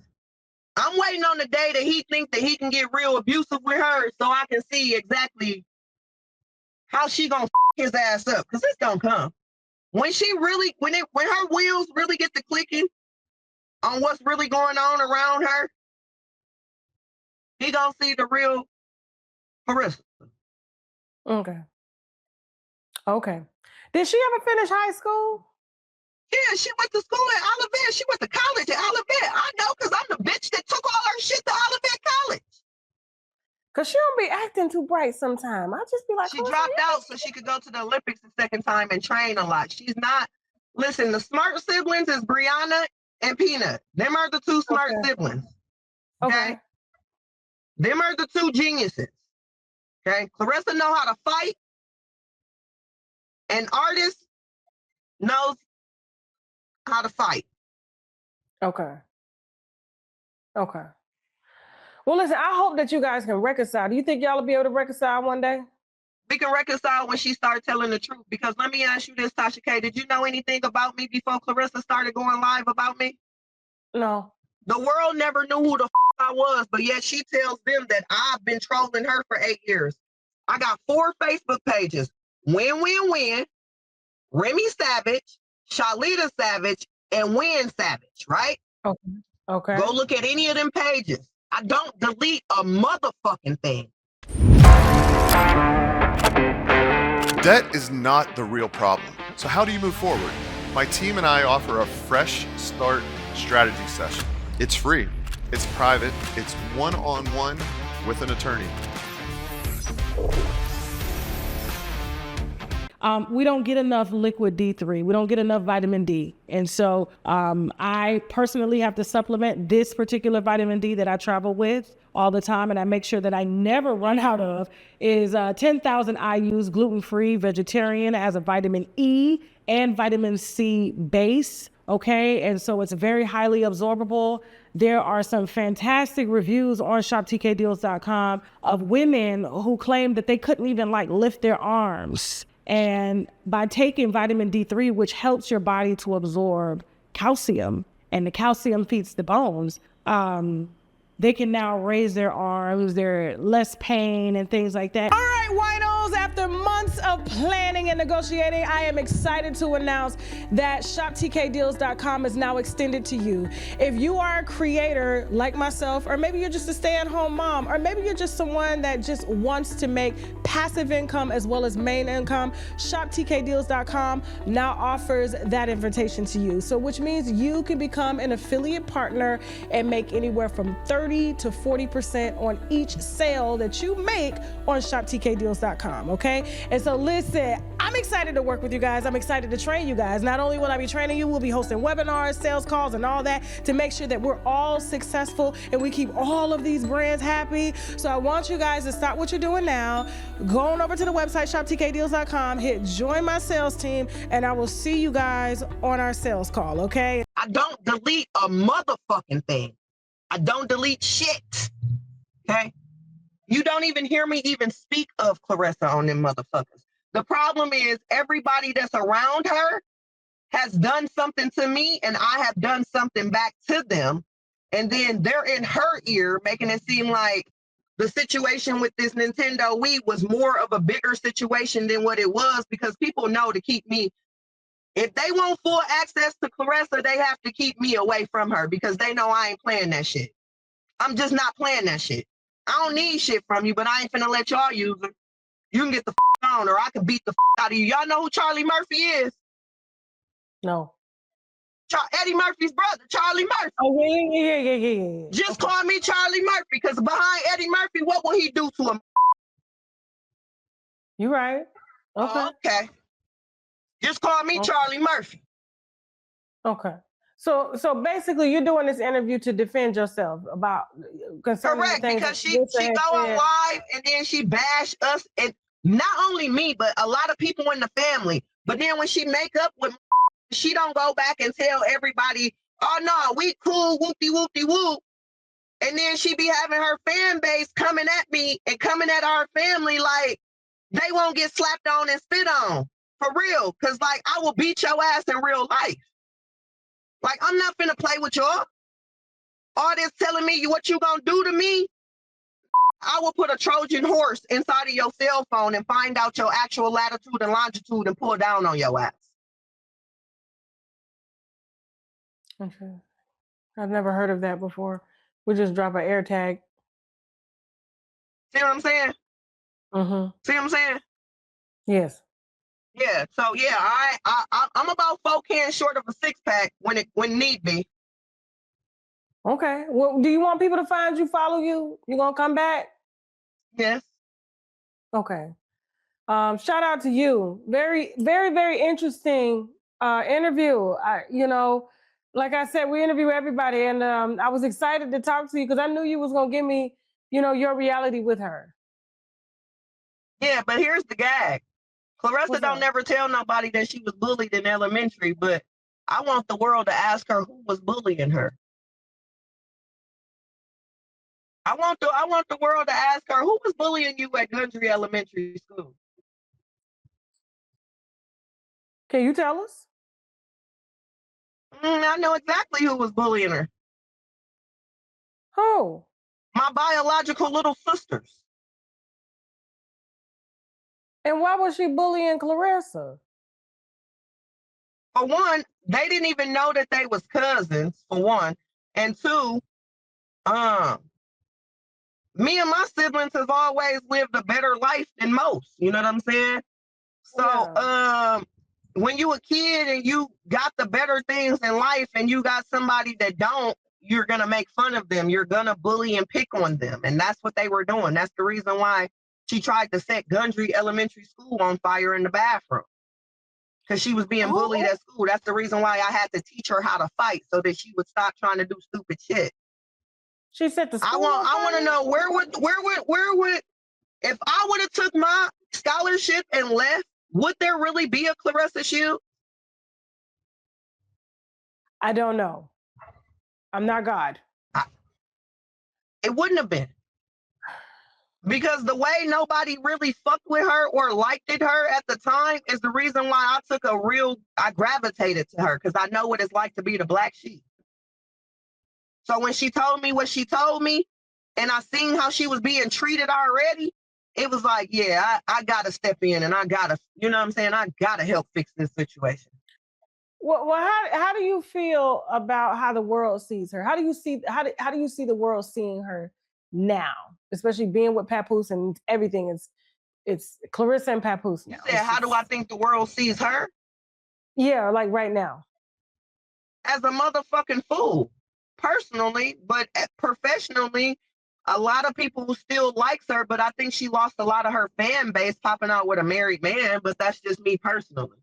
I'm waiting on the day that he thinks that he can get real abusive with her, so I can see exactly how she gonna his ass up, because it's gonna come. When she really, when her wheels really get to clicking on what's really going on around her, he gonna see the real Clarissa. Okay. Did she ever finish high school? Yeah, she went to school at Olivet. She went to college at Olivet. I know, because I'm the bitch that took all her shit to Olivet College. Because she don't be acting too bright sometime. I just be like, she dropped out so she could go to the Olympics the second time and train a lot. She's not, listen, the smart siblings is Brianna and Peanut. Them are the two smart siblings. Okay? Them are the two geniuses. Okay? Clarissa know how to fight. An artist knows how to fight. Okay. Well, listen, I hope that you guys can reconcile. Do you think y'all will be able to reconcile one day? We can reconcile when she starts telling the truth. Because let me ask you this, Tasha K. Did you know anything about me before Clarissa started going live about me? No. The world never knew who the I was, but yet she tells them that I've been trolling her for 8 years. I got 4 Facebook pages. Win, Remy Savage, Shalita Savage, and Win Savage, right? Okay. Go look at any of them pages. I don't delete a motherfucking thing. Debt is not the real problem. So how do you move forward? My team and I offer a fresh start strategy session. It's free, it's private, it's one-on-one with an attorney. we don't get enough liquid D3. We don't get enough vitamin D. And so I personally have to supplement this particular vitamin D that I travel with all the time, and I make sure that I never run out of, is 10,000 IUs, gluten-free, vegetarian, as a vitamin E and vitamin C base. Okay, and so it's very highly absorbable. There are some fantastic reviews on shoptkdeals.com of women who claim that they couldn't even like lift their arms. And by taking vitamin D3, which helps your body to absorb calcium, and the calcium feeds the bones, they can now raise their arms, they're less pain and things like that. All right, winos, after months of planning and negotiating, I am excited to announce that shoptkdeals.com is now extended to you. If you are a creator like myself, or maybe you're just a stay-at-home mom, or maybe you're just someone that just wants to make passive income as well as main income, shoptkdeals.com now offers that invitation to you. So which means you can become an affiliate partner and make anywhere from 30 to 40% on each sale that you make on shoptkdeals.com, okay? And so listen, I'm excited to work with you guys. I'm excited to train you guys. Not only will I be training you, we'll be hosting webinars, sales calls, and all that to make sure that we're all successful and we keep all of these brands happy. So I want you guys to stop what you're doing now. Go on over to the website, shoptkdeals.com, hit join my sales team, and I will see you guys on our sales call, okay? I don't delete a motherfucking thing. I don't delete shit, okay? You don't even hear me even speak of Clarissa on them motherfuckers. The problem is everybody that's around her has done something to me and I have done something back to them. And then they're in her ear making it seem like the situation with this Nintendo Wii was more of a bigger situation than what it was, because people know to keep me. If they want full access to Clarissa, they have to keep me away from her because they know I ain't playing that shit. I'm just not playing that shit. I don't need shit from you, but I ain't finna let y'all use her. You can get the on, or I can beat the out of you. Y'all know who Charlie Murphy is? No. Eddie Murphy's brother, Charlie Murphy. Oh, yeah. Just call me Charlie Murphy, because behind Eddie Murphy, what will he do to him? You right. Okay. Oh, okay. Just call me Charlie Murphy. Okay. So basically, you're doing this interview to defend yourself about concerning correct, the things because she go on live and then she bash us, and not only me, but a lot of people in the family. But then when she make up with, she don't go back and tell everybody, oh no, we cool, whoopty whoopty whoop. And then she be having her fan base coming at me and coming at our family like they won't get slapped on and spit on. For real, because like I will beat your ass in real life. Like, I'm not finna play with y'all. All this telling me what you gonna do to me, I will put a Trojan horse inside of your cell phone and find out your actual latitude and longitude and pull down on your ass. Okay. I've never heard of that before. We just drop an air tag. See what I'm saying? Mm-hmm. See what I'm saying? Yes. Yeah, so yeah, I'm about 4 cans short of a 6-pack when need be. Okay. Well, do you want people to find you, follow you? You gonna come back? Yes. Okay. Shout out to you. Very, very, very interesting interview. Like I said, we interview everybody, and I was excited to talk to you because I knew you was gonna give me, your reality with her. Yeah, but here's the gag. Clarissa don't never tell nobody that she was bullied in elementary, but I want the world to ask her who was bullying her. I want the world to ask her who was bullying you at Gundry Elementary School. Can you tell us? I know exactly who was bullying her. Who? My biological little sisters. And why was she bullying Clarissa? For one, they didn't even know that they was cousins, for one. And two, me and my siblings have always lived a better life than most. You know what I'm saying? So when you a kid and you got the better things in life and you got somebody that don't, you're going to make fun of them. You're going to bully and pick on them. And that's what they were doing. That's the reason why she tried to set Gundry Elementary School on fire in the bathroom because she was being bullied at school. That's the reason why I had to teach her how to fight so that she would stop trying to do stupid shit. She set the school I want to know where would if I would have took my scholarship and left, would there really be a Claressa Shield? I don't know. I'm not God. It wouldn't have been. Because the way nobody really fucked with her or liked her at the time is the reason why I gravitated to her, because I know what it's like to be the black sheep. So when she told me what she told me, and I seen how she was being treated already, it was like, yeah, I gotta step in and I gotta, you know what I'm saying? I gotta help fix this situation. Well, how do you feel about how the world sees her? How do you see the world seeing her now, especially being with Papoose and everything? It's Clarissa and Papoose now. You said, how do I think the world sees her? Yeah, like right now. As a motherfucking fool, personally, but professionally, a lot of people still likes her, but I think she lost a lot of her fan base popping out with a married man, but that's just me personally.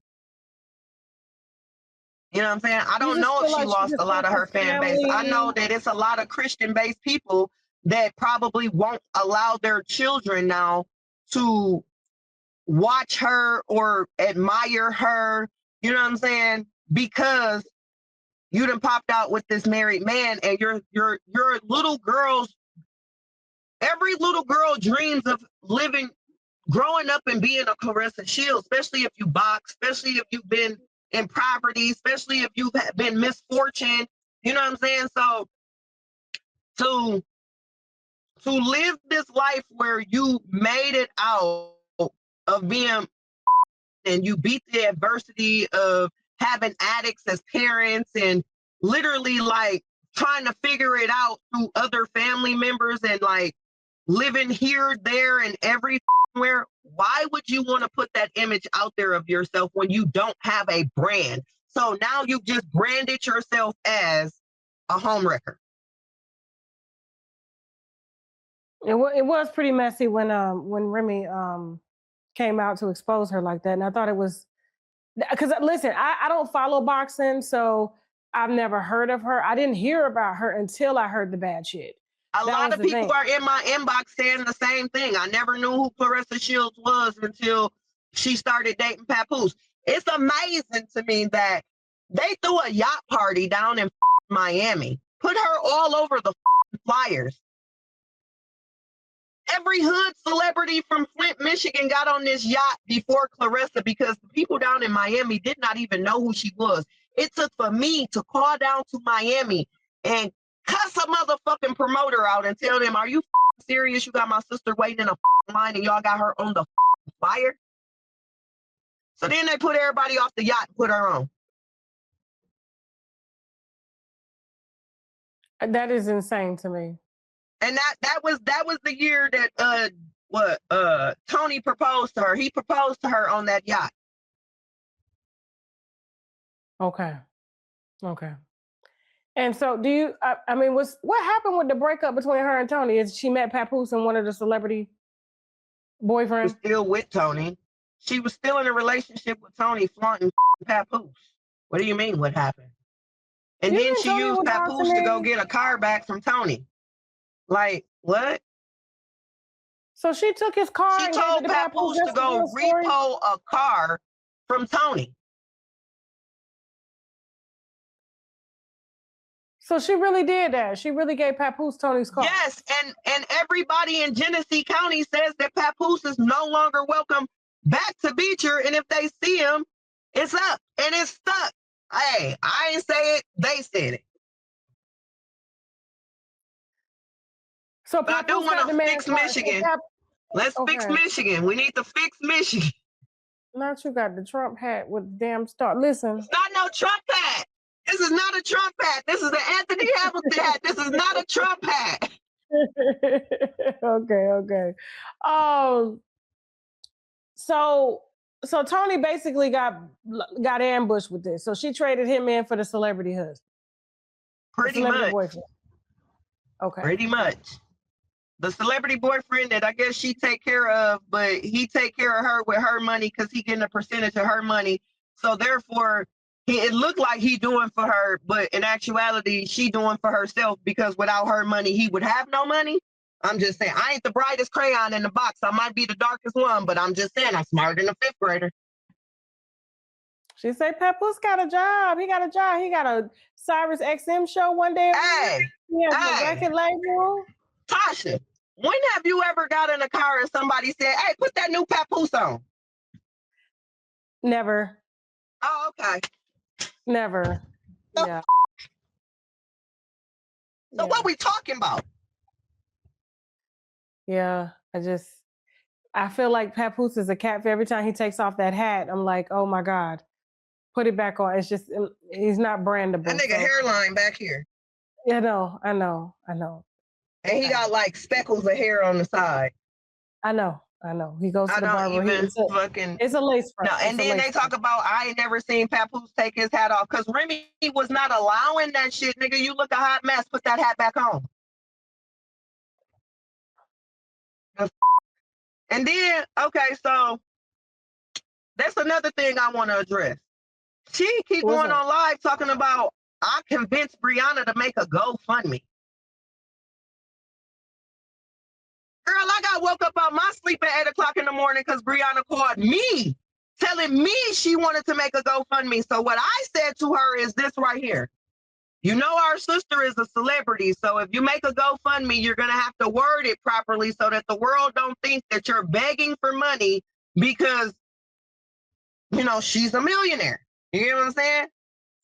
You know what I'm saying? I don't know if she lost a lot of her fan base. I know that it's a lot of Christian-based people that probably won't allow their children now to watch her or admire her, you know what I'm saying? Because you done popped out with this married man and your little girls, every little girl dreams of growing up and being a Claressa Shield, especially if you box, especially if you've been in poverty, especially if you've been misfortune, you know what I'm saying? So to live this life where you made it out of being and you beat the adversity of having addicts as parents and literally like trying to figure it out through other family members and like living here, there, and everywhere, why would you want to put that image out there of yourself when you don't have a brand? So now you've just branded yourself as a homewrecker. It was pretty messy when Remy came out to expose her like that, and I thought it was because listen, I don't follow boxing, so I've never heard of her. I didn't hear about her until I heard the bad shit. A lot of people are in my inbox saying the same thing. I never knew who Claressa Shields was until she started dating Papoose. It's amazing to me that they threw a yacht party down in Miami, put her all over the flyers. Every hood celebrity from Flint, Michigan got on this yacht before Claressa because the people down in Miami did not even know who she was. It took for me to call down to Miami and cuss a motherfucking promoter out and tell them, are you serious? You got my sister waiting in a line and y'all got her on the flyer? So then they put everybody off the yacht and put her on. That is insane to me. And that was the year that Tony proposed to her. He proposed to her on that yacht. Okay. And so do you, I mean, what happened with the breakup between her and Tony? Is she met Papoose and one of the celebrity boyfriends? She was still with Tony. She was still in a relationship with Tony, flaunting Papoose. What do you mean what happened? And then she used Papoose to go get a car back from Tony. Like, what? So she took his car. She told Papoose to go repo a car from Tony. So she really did that. She really gave Papoose Tony's car. Yes, and everybody in Genesee County says that Papoose is no longer welcome back to Beecher, and if they see him, it's up and it's stuck. Hey, I ain't say it, they said it. So I do want to fix Michigan. Let's fix Michigan. We need to fix Michigan. Not you got the Trump hat with the damn star. Listen. It's not no Trump hat. This is not a Trump hat. This is an Anthony Hamilton hat. This is not a Trump hat. Okay. So Tony basically got ambushed with this. So she traded him in for the celebrity husband. Pretty much. Boyfriend. Okay. Pretty much. the celebrity boyfriend that I guess she take care of, but he take care of her with her money because he getting a percentage of her money. So therefore, it looked like he doing for her, but in actuality, she doing for herself because without her money, he would have no money. I'm just saying, I ain't the brightest crayon in the box. I might be the darkest one, but I'm just saying I'm smarter than a fifth grader. She said Papoose got a job. He got a job. He got a Cyrus XM show one day. Hey, he has a record label. Tasha, when have you ever got in a car and somebody said, hey, put that new Papoose on? Never. Oh, okay. Never. So, yeah. So what we talking about? Yeah, I feel like Papoose is a catfish. Every time he takes off that hat, I'm like, oh my God, put it back on. It's just, he's not brandable. That nigga hairline back here. Yeah, I know. And he got like speckles of hair on the side. I know. He goes to the barber. It's a lace front. No, and then they talk about, I ain't never seen Papoose take his hat off because Remy was not allowing that shit. Nigga, you look a hot mess. Put that hat back on. And then, okay, so that's another thing I want to address. She keep going on live talking about, I convinced Brianna to make a GoFundMe. Girl, I got woke up out my sleep at 8 o'clock in the morning because Brianna called me, telling me she wanted to make a GoFundMe. So what I said to her is this right here. You know our sister is a celebrity, so if you make a GoFundMe, you're going to have to word it properly so that the world don't think that you're begging for money because, you know, she's a millionaire. You get what I'm saying?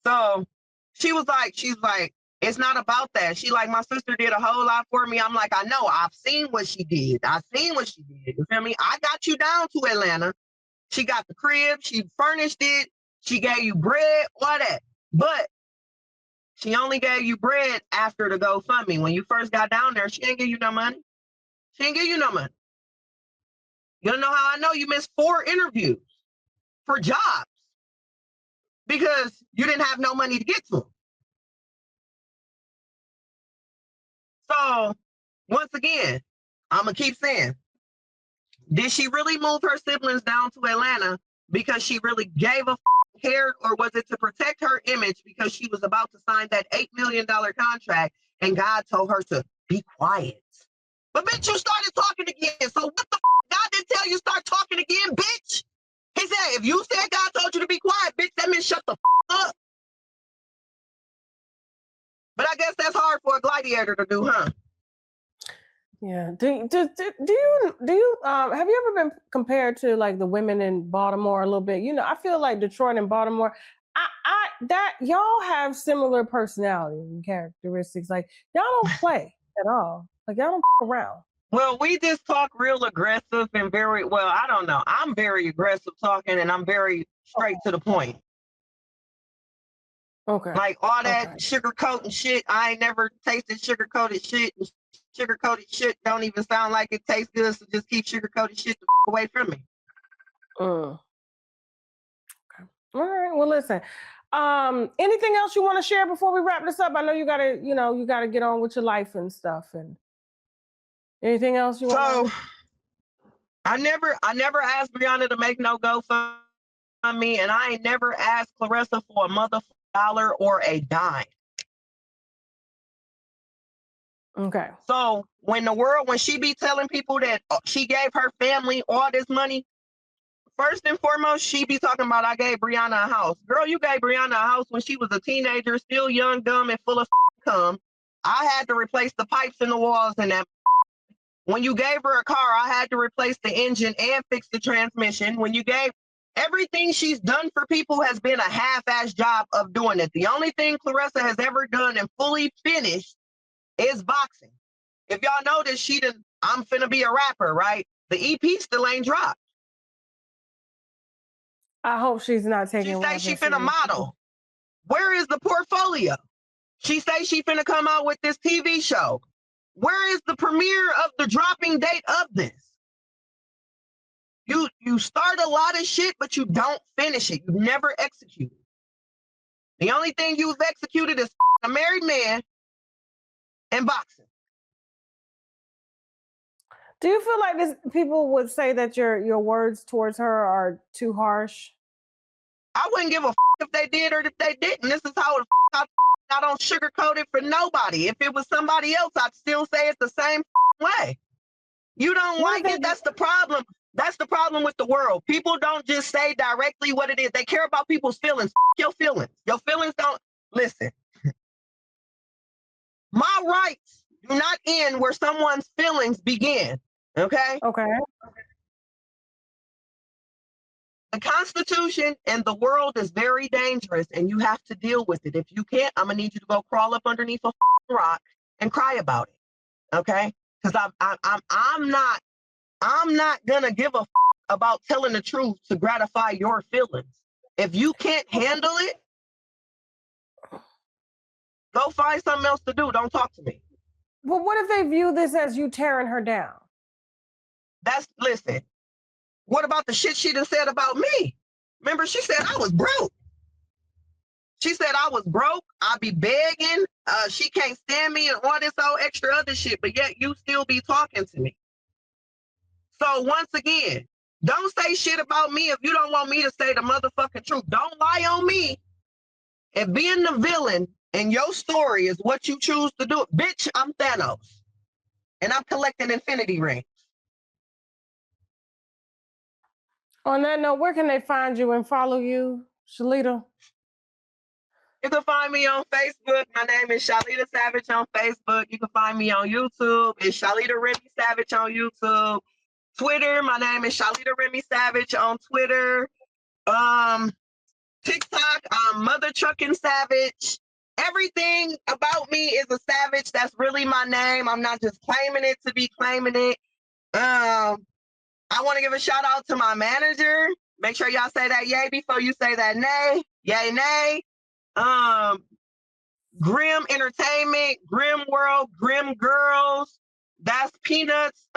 So she's like, it's not about that. She like, my sister did a whole lot for me. I'm like, I know. I've seen what she did. You feel me? I got you down to Atlanta. She got the crib. She furnished it. She gave you bread, all that. But she only gave you bread after the GoFundMe. When you first got down there, she ain't give you no money. You don't know how I know you missed 4 interviews for jobs because you didn't have no money to get to them. So, once again, I'm going to keep saying, did she really move her siblings down to Atlanta because she really gave a care, or was it to protect her image because she was about to sign that $8 million contract and God told her to be quiet? But bitch, you started talking again. So what the God didn't tell you start talking again, bitch? He said, if you said God told you to be quiet, bitch, that means shut the up. But I guess that's hard for a gladiator to do, huh? Yeah. Do you have you ever been compared to like the women in Baltimore a little bit? You know, I feel like Detroit and Baltimore, that y'all have similar personality and characteristics. Like y'all don't play at all. Like y'all don't around. Well, we just talk real aggressive and very, well, I don't know. I'm very aggressive talking and I'm very straight to the point. Okay. Like all that sugarcoating shit, I ain't never tasted sugarcoated shit. Sugarcoated shit don't even sound like it tastes good, so just keep sugarcoated shit away from me. Okay. All right. Well, listen. Anything else you want to share before we wrap this up? I know you gotta get on with your life and stuff. And anything else you want? So I never asked Brianna to make no GoFundMe, and I ain't never asked Clarissa for a motherfucking dollar or a dime. Okay. So when she be telling people that she gave her family all this money, first and foremost, she be talking about, I gave Brianna a house. Girl, you gave Brianna a house when she was a teenager, still young, dumb, and full of cum. I had to replace the pipes in the walls and that. When you gave her a car, I had to replace the engine and fix the transmission. When you gave everything she's done for people has been a half-ass job of doing it. The only thing Clarissa has ever done and fully finished is boxing. If y'all notice, I'm finna be a rapper, right? The EP still ain't dropped. I hope she's not taking. She say she finna model. Where is the portfolio? She say she finna come out with this TV show. Where is the premiere of the dropping date of this? You start a lot of shit, but you don't finish it. You never execute it. The only thing you've executed is a married man and boxing. Do you feel like this? People would say that your words towards her are too harsh. I wouldn't give a if they did or if they didn't. This is how I don't sugarcoat it for nobody. If it was somebody else, I'd still say it the same way. You don't like it, that's the problem. That's the problem with the world. People don't just say directly what it is. They care about people's feelings. Your feelings. Your feelings don't listen. My rights do not end where someone's feelings begin. Okay? Okay. The Constitution and the world is very dangerous, and you have to deal with it. If you can't, I'm gonna need you to go crawl up underneath a rock and cry about it. Okay? Because I'm not gonna give a about telling the truth to gratify your feelings. If you can't handle it, go find something else to do. Don't talk to me. But what if they view this as you tearing her down? Listen. What about the shit she done said about me? Remember, she said I was broke. She said I was broke. I be begging. She can't stand me and all this old extra other shit, but yet you still be talking to me. So once again, don't say shit about me if you don't want me to say the motherfucking truth. Don't lie on me. If being the villain in your story is what you choose to do, bitch, I'm Thanos. And I'm collecting infinity rings. On that note, where can they find you and follow you, Shalita? You can find me on Facebook. My name is Shalita Savage on Facebook. You can find me on YouTube. It's Shalita Remy Savage on YouTube. Twitter, my name is Shalita Remy Savage on Twitter. TikTok, I'm Mother Truckin' Savage. Everything about me is a savage. That's really my name. I'm not just claiming it to be claiming it. I want to give a shout out to my manager. Make sure y'all say that yay before you say that nay. Yay, nay. Grim Entertainment, Grim World, Grim Girls. That's Peanuts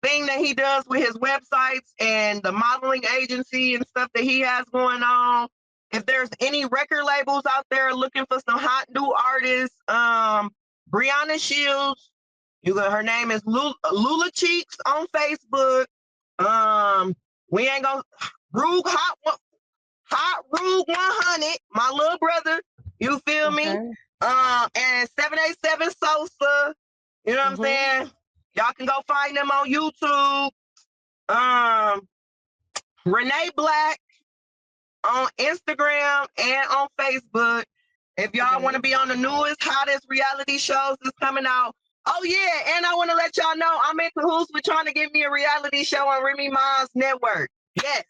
thing that he does with his websites and the modeling agency and stuff that he has going on. If there's any record labels out there looking for some hot new artists, Brianna Shields, her name is Lula Cheeks on Facebook. We ain't gonna Rug Hot Rug 100, my little brother. You feel me? And 787 Sosa. You know what I'm saying? Y'all can go find them on YouTube. Renee Black on Instagram and on Facebook. If y'all want to be on the newest, hottest reality shows that's coming out. Oh yeah, and I want to let y'all know I'm in cahoots with trying to get me a reality show on Remy Ma's network. Yes.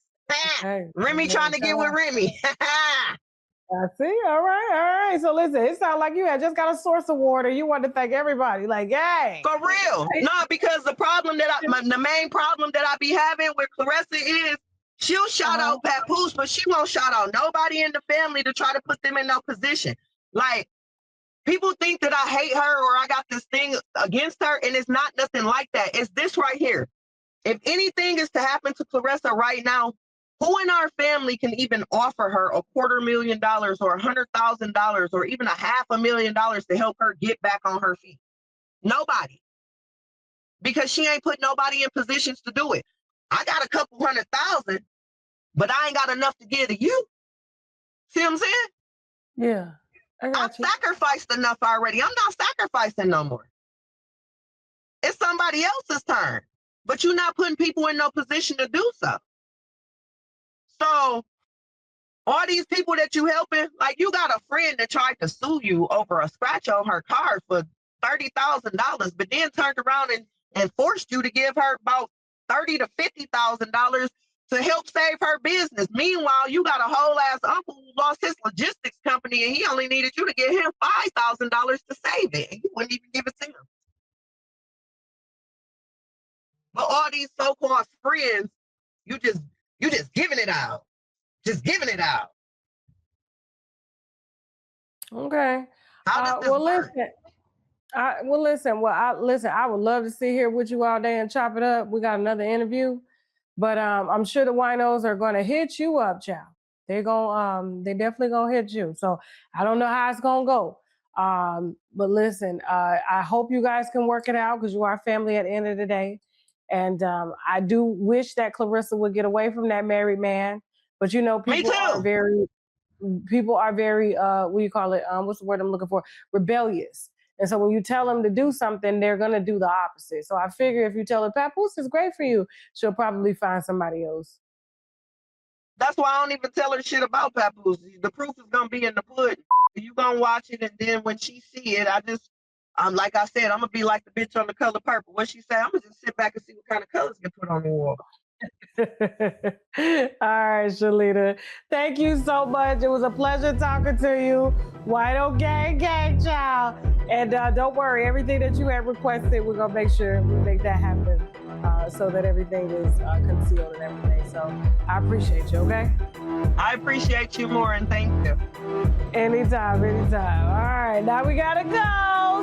Remy trying to get with Remy. I see. All right. So listen, it sounds like you had just got a Source Award and you want to thank everybody. Like, yay. For real. No, because the problem that the main problem that I be having with Clarissa is she'll shout out Papoose, but she won't shout out nobody in the family to try to put them in no position. Like, people think that I hate her or I got this thing against her, and it's not nothing like that. It's this right here. If anything is to happen to Clarissa right now, who in our family can even offer her $250,000 or $100,000 or even $500,000 to help her get back on her feet? Nobody. Because she ain't put nobody in positions to do it. I got a couple $100,000, but I ain't got enough to give to you. See what I'm saying? Yeah. I've sacrificed enough already. I'm not sacrificing no more. It's somebody else's turn. But you're not putting people in no position to do so. So all these people that you helping, like you got a friend that tried to sue you over a scratch on her car for $30,000, but then turned around and forced you to give her about $30,000 to $50,000 to help save her business. Meanwhile, you got a whole ass uncle who lost his logistics company and he only needed you to give him $5,000 to save it. And you wouldn't even give it to him. But all these so-called friends, you just giving it out. Just giving it out. Okay. How does this work? Listen. I would love to sit here with you all day and chop it up. We got another interview, but I'm sure the winos are going to hit you up, child. They definitely gonna hit you. So I don't know how it's gonna go. But listen, I hope you guys can work it out because you are family at the end of the day. And I do wish that Clarissa would get away from that married man. But you know, people are very, what do you call it? What's the word I'm looking for? Rebellious. And so when you tell them to do something, they're going to do the opposite. So I figure if you tell her, Papoose is great for you, she'll probably find somebody else. That's why I don't even tell her shit about Papoose. The proof is going to be in the pudding. You going to watch it, and then when she see it, I'm like I said, I'm going to be like the bitch on The Color Purple. What she say, I'm going to just sit back and see what kind of colors get put on the wall. All right, Shalita. Thank you so much. It was a pleasure talking to you. White on gang, child. And don't worry, everything that you had requested, we're gonna make sure we make that happen so that everything is concealed and everything. So I appreciate you, okay? I appreciate you more, and thank you. Anytime. All right, now we gotta go.